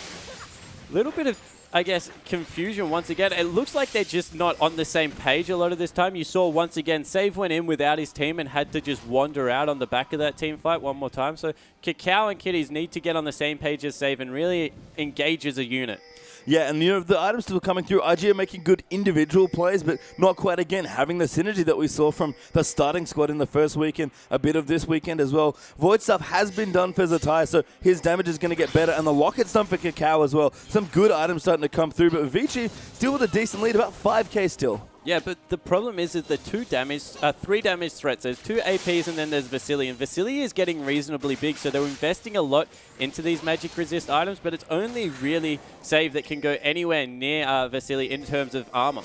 a little bit of, I guess, confusion once again. It looks like they're just not on the same page a lot of this time. You saw once again, Save went in without his team and had to just wander out on the back of that team fight one more time. So Kakao and Kitties need to get on the same page as Save and really engage as a unit. Yeah, and the items still coming through. IG are making good individual plays, but not quite, again, having the synergy that we saw from the starting squad in the first weekend, a bit of this weekend as well. Void stuff has been done for Zatai, so his damage is going to get better, and the Locket's done for Kakao as well. Some good items starting to come through, but Vici still with a decent lead, about 5k still. Yeah, but the problem is that the 3 damage threats. There's 2 APs and then there's Vasily. And Vasily is getting reasonably big, so they're investing a lot into these magic resist items, but it's only really Save that can go anywhere near Vasily in terms of armor.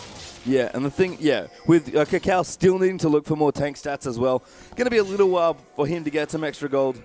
Yeah, and the thing, yeah, with Kakao still needing to look for more tank stats as well. Going to be a little while for him to get some extra gold.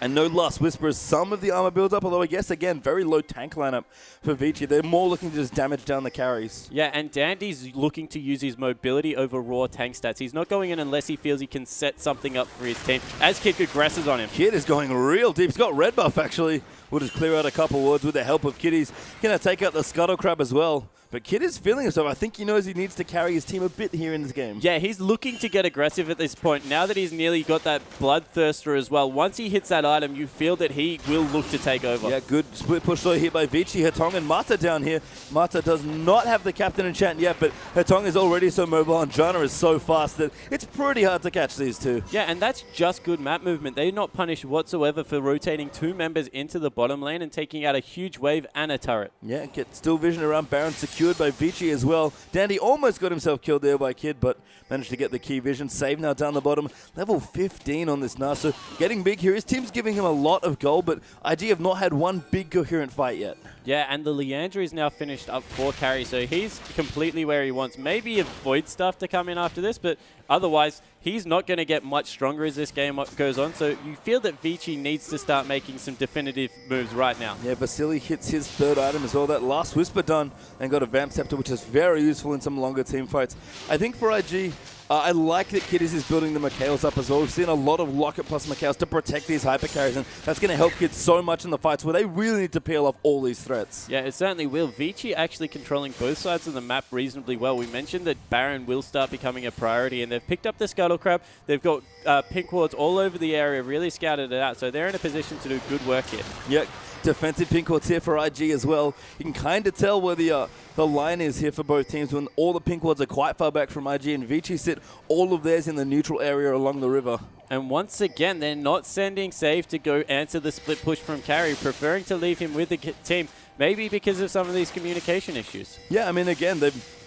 And no Last Whisperers, some of the armor builds up, although I guess, again, very low tank lineup for Vici. They're more looking to just damage down the carries. Yeah, and Dandy's looking to use his mobility over raw tank stats. He's not going in unless he feels he can set something up for his team, as Kid aggresses on him. Kid is going real deep. He's got red buff, actually. We'll just clear out a couple wards with the help of Kitties. Going to take out the Scuttle Crab as well. But Kid is feeling himself. I think he knows he needs to carry his team a bit here in this game. Yeah, he's looking to get aggressive at this point. Now that he's nearly got that Bloodthirster as well, once he hits that item, you feel that he will look to take over. Yeah, good split push though here by Vici. Hatong and Mata down here. Mata does not have the captain enchant yet, but Hatong is already so mobile and Jana is so fast that it's pretty hard to catch these two. Yeah, and that's just good map movement. They're not punished whatsoever for rotating 2 members into the bottom lane and taking out a huge wave and a turret. Yeah, get still vision around Baron secured by Vici as well. Dandy almost got himself killed there by Kid, but managed to get the key vision. Save now down the bottom. Level 15 on this Nar, so getting big here. His team's giving him a lot of gold, but IG have not had one big coherent fight yet. Yeah, and the Leandra is now finished up 4 carry, so he's completely where he wants. Maybe a Void stuff to come in after this, but otherwise, he's not going to get much stronger as this game goes on. So you feel that Vici needs to start making some definitive moves right now. Yeah, Vasily hits his third item as well. That Last Whisper done and got a Vamp Scepter, which is very useful in some longer team fights. I think for IG, I like that Kitties is building the Mikhails up as well. We've seen a lot of Locket plus Mikhails to protect these hyper carries, and that's going to help Kids so much in the fights where they really need to peel off all these threats. Yeah, it certainly will. Vici actually controlling both sides of the map reasonably well. We mentioned that Baron will start becoming a priority, and they've picked up the Scuttle Crab. They've got pink wards all over the area, really scouted it out, so they're in a position to do good work here. Yeah, defensive pink wards here for IG as well. You can kind of tell where the line is here for both teams when all the pink wards are quite far back from IG, and Vici sit all of theirs in the neutral area along the river. And once again, they're not sending Save to go answer the split push from Carry, preferring to leave him with the team, maybe because of some of these communication issues. Yeah, I mean, again, they've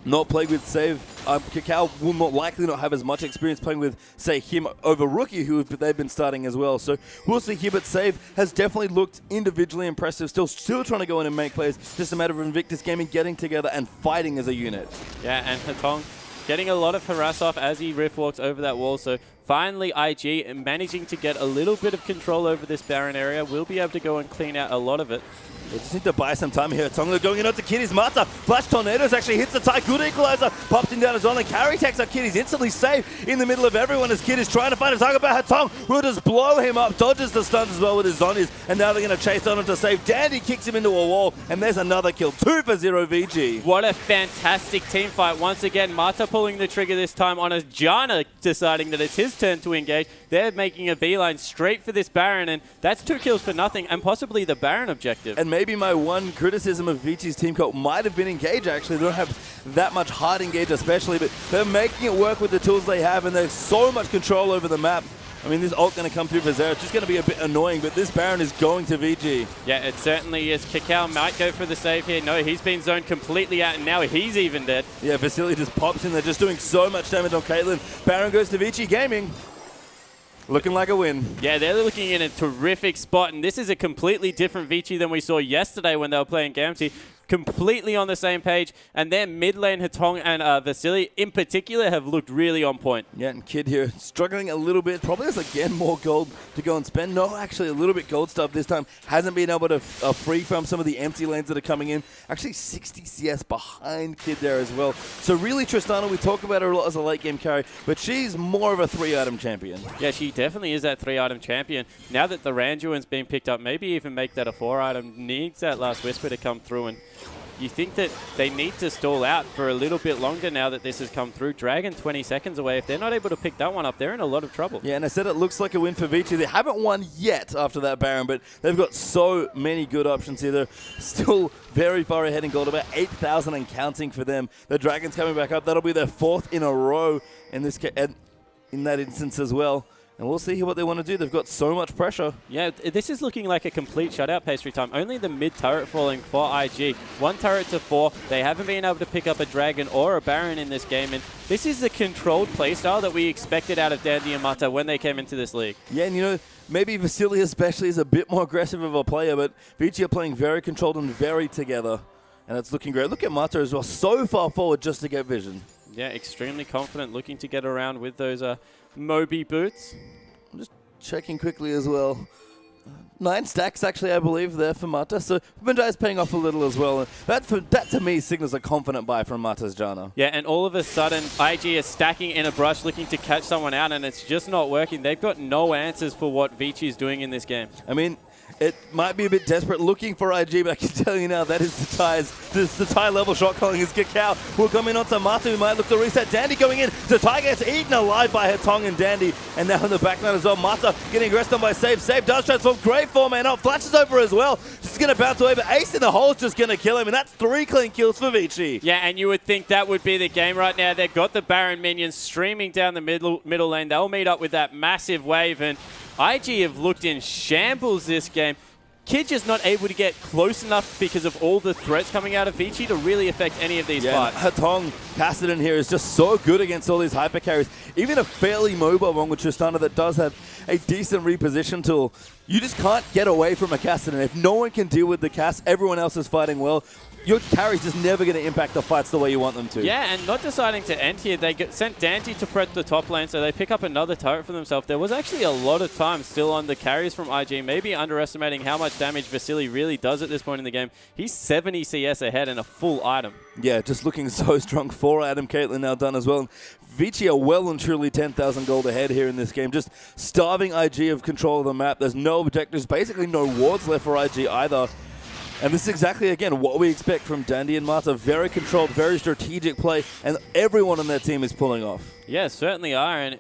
not played with Save. Kakao will not likely not have as much experience playing with, say, him over Rookie, who they've been starting as well. So we'll see here, but Save has definitely looked individually impressive. Still trying to go in and make plays. Just a matter of Invictus Gaming getting together and fighting as a unit. Yeah, and Hatong getting a lot of harass off as he riff walks over that wall. So Finally, IG managing to get a little bit of control over this Baron area. We'll be able to go and clean out a lot of it. They just need to buy some time here. Tonga going in onto Kitty's Mata. Flash Tornadoes actually hits the tie. Good equalizer. Pops him down as well. And carry takes out Kitty's instantly safe in the middle of everyone as Kitty's trying to find a target. But Hatong will just blow him up. Dodges the stuns as well with his zombies. And now they're going to chase on him to save. Dandy kicks him into a wall. And there's another kill. 2 for 0 VG. What a fantastic team fight. Once again, Mata pulling the trigger this time on Jana deciding that it's his turn to engage. They're making a beeline straight for this Baron. And that's 2 kills for nothing and possibly the Baron objective. And maybe my one criticism of Vici's team code might have been engage, actually. They don't have that much hard engage especially, but they're making it work with the tools they have, and there's so much control over the map. I mean, this ult going to come through for Zera. It's just going to be a bit annoying, but this Baron is going to VG. Yeah, it certainly is. Kakao might go for the save here. No, he's been zoned completely out, and now he's even dead. Yeah, Vasily just pops in. They're just doing so much damage on Caitlyn. Baron goes to Vici Gaming. Looking like a win. Yeah, they're looking in a terrific spot, and this is a completely different Vici than we saw yesterday when they were playing Gamty. Completely on the same page, and their mid lane, Hatong and Vasily in particular, have looked really on point. Yeah, and Kid here struggling a little bit. Probably has, again, more gold to go and spend. No, actually, a little bit gold stuff this time. Hasn't been able to free from some of the empty lanes that are coming in. Actually, 60 CS behind Kid there as well. So really, Tristana, we talk about her a lot as a late game carry, but she's more of a 3-item champion. Yeah, she definitely is that 3-item champion. Now that the Randuin's been picked up, maybe even make that a 4-item. Needs that last Whisper to come through, and you think that they need to stall out for a little bit longer now that this has come through. Dragon 20 seconds away. If they're not able to pick that one up, they're in a lot of trouble. Yeah, and I said it looks like a win for Vici. They haven't won yet after that Baron, but they've got so many good options here. They're still very far ahead in gold, about 8,000 and counting for them. The Dragon's coming back up. That'll be their 4th in a row in this in that instance as well. And we'll see what they want to do. They've got so much pressure. Yeah, this is looking like a complete shutout pastry time. Only the mid turret falling for IG. 1 turret to 4. They haven't been able to pick up a Dragon or a Baron in this game. And this is the controlled playstyle that we expected out of Dandy and Mata when they came into this league. Yeah, and you know, maybe Vasily especially is a bit more aggressive of a player, but Vici are playing very controlled and very together. And it's looking great. Look at Mata as well. So far forward just to get vision. Yeah, extremely confident, looking to get around with those Moby boots. I'm just checking quickly as well. 9 stacks, actually, I believe, there for Mata. So Vendai is paying off a little as well. That to me, signals a confident buy from Mata's Jana. Yeah, and all of a sudden, IG is stacking in a brush, looking to catch someone out, and it's just not working. They've got no answers for what Vici is doing in this game. I mean, it might be a bit desperate looking for IG, but I can tell you now that is the ties. The tie level shot calling is Kakao. Will come in onto Mata, who might look to reset. Dandy going in. The tie gets eaten alive by Hatong and Dandy. And now in the back line as well, Mata getting aggressed on by Save. Save does transform. Great form, man. Oh, flashes over as well. Just going to bounce away, but Ace in the hole is just going to kill him. And that's 3 clean kills for Vici. Yeah, and you would think that would be the game right now. They've got the Baron minions streaming down the middle lane. They'll meet up with that massive wave. And IG have looked in shambles this game. Kid just not able to get close enough because of all the threats coming out of Vici to really affect any of these fights. Hatong Kassadin here is just so good against all these hyper carries. Even a fairly mobile one with Tristana that does have a decent reposition tool. You just can't get away from a Kassadin. If no one can deal with the cast, everyone else is fighting well. Your carry's just never going to impact the fights the way you want them to. Yeah, and not deciding to end here. They sent Dante to prep the top lane, so they pick up another turret for themselves. There was actually a lot of time still on the carries from IG, maybe underestimating how much damage Vasily really does at this point in the game. He's 70 CS ahead and a full item. Yeah, just looking so strong. 4-item Caitlyn now done as well. Vici are well and truly 10,000 gold ahead here in this game. Just starving IG of control of the map. There's no objectives, basically no wards left for IG either. And this is exactly, again, what we expect from Dandy and Mata. Very controlled, very strategic play, and everyone on their team is pulling off. Yeah, certainly are, and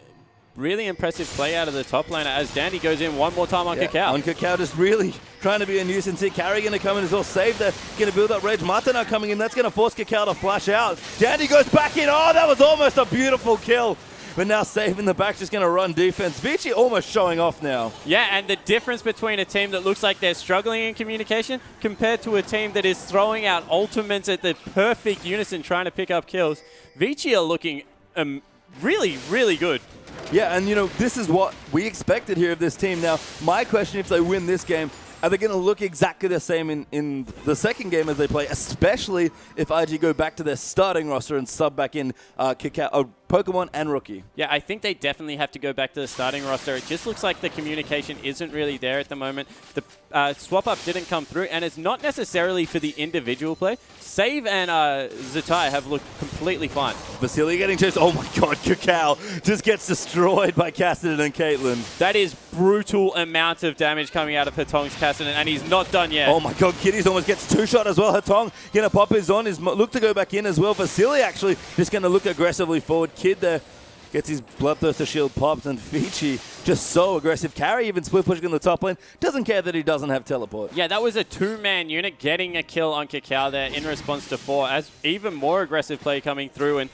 really impressive play out of the top laner as Dandy goes in one more time on Kakao. On Kakao, just really trying to be a nuisance here. Carry going to come in as well. Save there. Going to build up Rage. Mata now coming in. That's going to force Kakao to flash out. Dandy goes back in. Oh, that was almost a beautiful kill. But now Save in the back, just going to run defense. Vici almost showing off now. Yeah, and the difference between a team that looks like they're struggling in communication compared to a team that is throwing out ultimates at the perfect unison trying to pick up kills. Vici are looking really, really good. Yeah, and you know, this is what we expected here of this team. Now, my question, if they win this game, are they going to look exactly the same in the second game as they play, especially if IG go back to their starting roster and sub back in Kakao, Pokemon and Rookie. Yeah, I think they definitely have to go back to the starting roster. It just looks like the communication isn't really there at the moment. The swap-up didn't come through, and it's not necessarily for the individual play. Save and Zatai have looked completely fine. Vici getting chased. Oh my god, Cacao just gets destroyed by Cassidy and Caitlyn. That is brutal amount of damage coming out of Hatong's Cassidy, and he's not done yet. Oh my god, Kitties almost gets two-shot as well. Hatong gonna pop his on, his look to go back in as well. Vici actually just gonna look aggressively forward. Kid there gets his Bloodthirster shield popped, and Vici just so aggressive. Carry even split pushing in the top lane. Doesn't care that he doesn't have teleport. Yeah, that was a two-man unit getting a kill on Cacao there in response to 4. As even more aggressive play coming through. And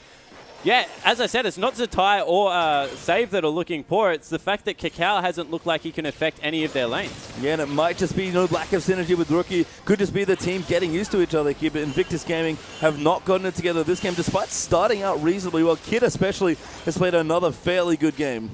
yeah, as I said, it's not Zatai or Save that are looking poor. It's the fact that Cacao hasn't looked like he can affect any of their lanes. Yeah, and it might just be lack of synergy with Rookie. Could just be the team getting used to each other here. But Invictus Gaming have not gotten it together this game, despite starting out reasonably well. Kid especially has played another fairly good game.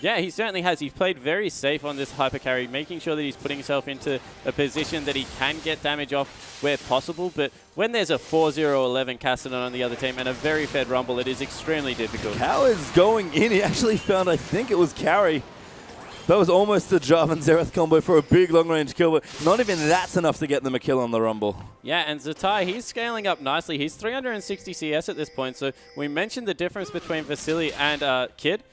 Yeah, he certainly has. He's played very safe on this hyper carry, making sure that he's putting himself into a position that he can get damage off where possible. But when there's a 4-0-11 Cassidy on the other team and a very fed Rumble, it is extremely difficult. Cow is going in. He actually found, I think it was Carry. That was almost the Jarvan Xerath combo for a big long-range kill, but not even that's enough to get them a kill on the Rumble. Yeah, and Zatai, he's scaling up nicely. He's 360 CS at this point, so we mentioned the difference between Vici and Kid.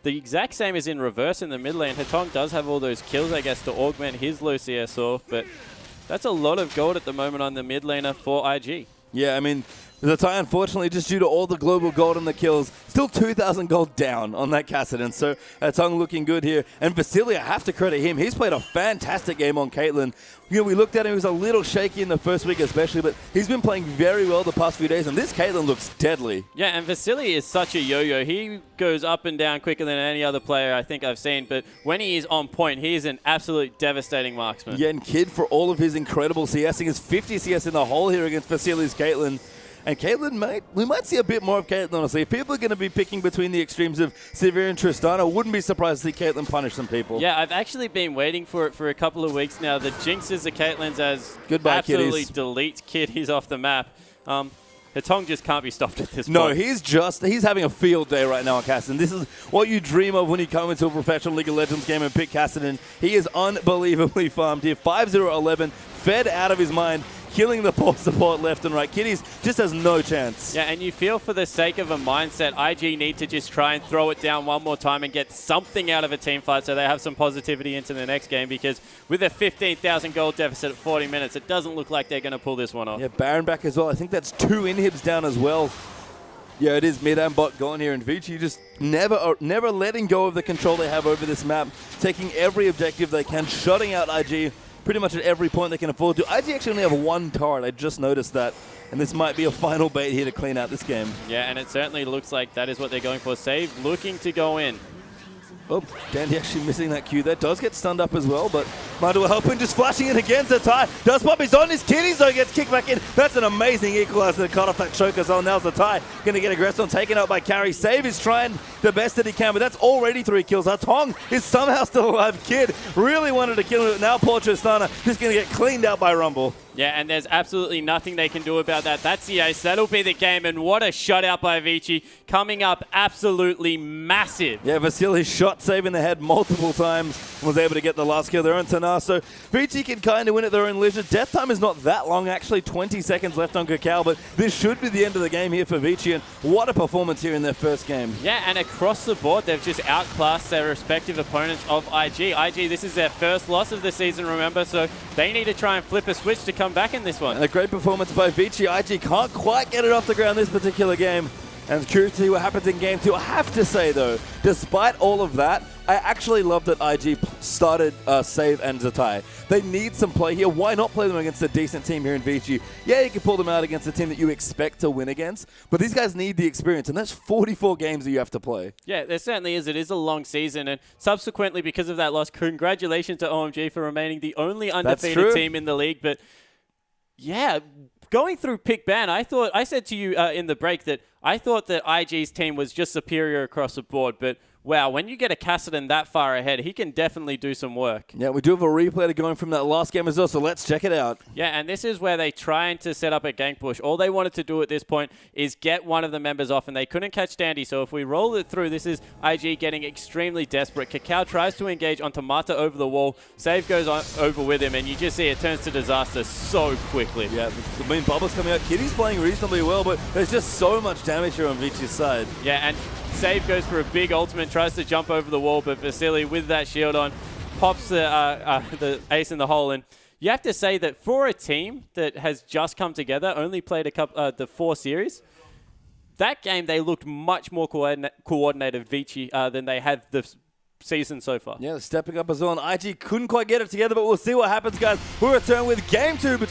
The exact same is in reverse in the mid lane. Hatong does have all those kills, I guess, to augment his low CS off, but that's a lot of gold at the moment on the mid laner for IG. Yeah, I mean, Zatai, unfortunately, just due to all the global gold and the kills, still 2,000 gold down on that Cassidy. So Hatong looking good here. And Vici, I have to credit him. He's played a fantastic game on Caitlyn. You know, we looked at him, he was a little shaky in the first week especially, but he's been playing very well the past few days, and this Caitlyn looks deadly. Yeah, and Vici is such a yo-yo. He goes up and down quicker than any other player I think I've seen, but when he is on point, he is an absolute devastating marksman. Yeah, and Kid, for all of his incredible CSing, is 50 CS in the hole here against Vici's Caitlyn. And Caitlyn, we might see a bit more of Caitlyn, honestly. If people are going to be picking between the extremes of Sivir and Tristana, I wouldn't be surprised to see Caitlyn punish some people. Yeah, I've actually been waiting for it for a couple of weeks now. The jinxes of Caitlyn's as Goodbye, absolutely kiddies. Delete Kitties off the map. Hatong just can't be stopped at this point. No, he's having a field day right now on Cassidy. This is what you dream of when you come into a professional League of Legends game and pick Cassidy. He is unbelievably farmed here. 5-0-11, fed out of his mind, killing the poor support left and right. Kitties just has no chance. Yeah, and you feel for the sake of a mindset, IG need to just try and throw it down one more time and get something out of a team fight so they have some positivity into the next game, because with a 15,000 gold deficit at 40 minutes, it doesn't look like they're going to pull this one off. Yeah, Baron back as well. I think that's 2 inhibs down as well. Yeah, it is mid and bot gone here, and Vici just never letting go of the control they have over this map, taking every objective they can, shutting out IG pretty much at every point they can afford to. IG actually only have 1 turret, I just noticed that, and this might be a final bait here to clean out this game. Yeah, and it certainly looks like that is what they're going for. Save looking to go in. Oh, Dandy actually missing that Q there. Does get stunned up as well, but might as well help him. Just flashing it again. Zatai does pop his on his kitties, though, gets kicked back in. That's an amazing equalizer to cut off that choke as well. Now Zatai going to get aggressive on, taken out by Carry. Save is trying the best that he can, but that's already 3 kills. Hatong is somehow still alive. Kid really wanted to kill him, but now poor Tristana just going to get cleaned out by Rumble. Yeah, and there's absolutely nothing they can do about that. That's the ace. That'll be the game, and what a shutout by Vici. Coming up absolutely massive. Yeah, Vici shot saving the head multiple times and was able to get the last kill there on Tanar. So Vici can kind of win at their own leisure. Death time is not that long, actually 20 seconds left on Cacao, but this should be the end of the game here for Vici, and what a performance here in their first game. Yeah, and across the board, they've just outclassed their respective opponents of IG. IG, this is their first loss of the season, remember, so they need to try and flip a switch to come back in this one. And a great performance by Vici. IG can't quite get it off the ground this particular game. And curious to see what happens in game 2. I have to say, though, despite all of that, I actually love that IG started Save and Zatai. They need some play here. Why not play them against a decent team here in Vici? Yeah, you can pull them out against a team that you expect to win against, but these guys need the experience, and that's 44 games that you have to play. Yeah, there certainly is. It is a long season, and subsequently, because of that loss, congratulations to OMG for remaining the only undefeated team in the league. But yeah, going through pick ban, I said to you in the break that I thought that IG's team was just superior across the board, but wow, when you get a Kassadin that far ahead, he can definitely do some work. Yeah, we do have a replay to going from that last game as well, so let's check it out. Yeah, and this is where they trying to set up a gank push. All they wanted to do at this point is get one of the members off, and they couldn't catch Dandy. So if we roll it through, this is IG getting extremely desperate. Kakao tries to engage onto Mata over the wall. Save goes over with him, and you just see it turns to disaster so quickly. Yeah, the main bubbles coming out. Kitty's playing reasonably well, but there's just so much damage here on Vici's side. Yeah, and Save goes for a big ultimate, tries to jump over the wall, but Vasily with that shield on pops the ace in the hole. And you have to say that for a team that has just come together, only played the 4 series, that game they looked much more coordinated, Vici, than they had the season so far. Yeah, stepping up as well. And IG couldn't quite get it together, but we'll see what happens, guys. We'll return with Game 2.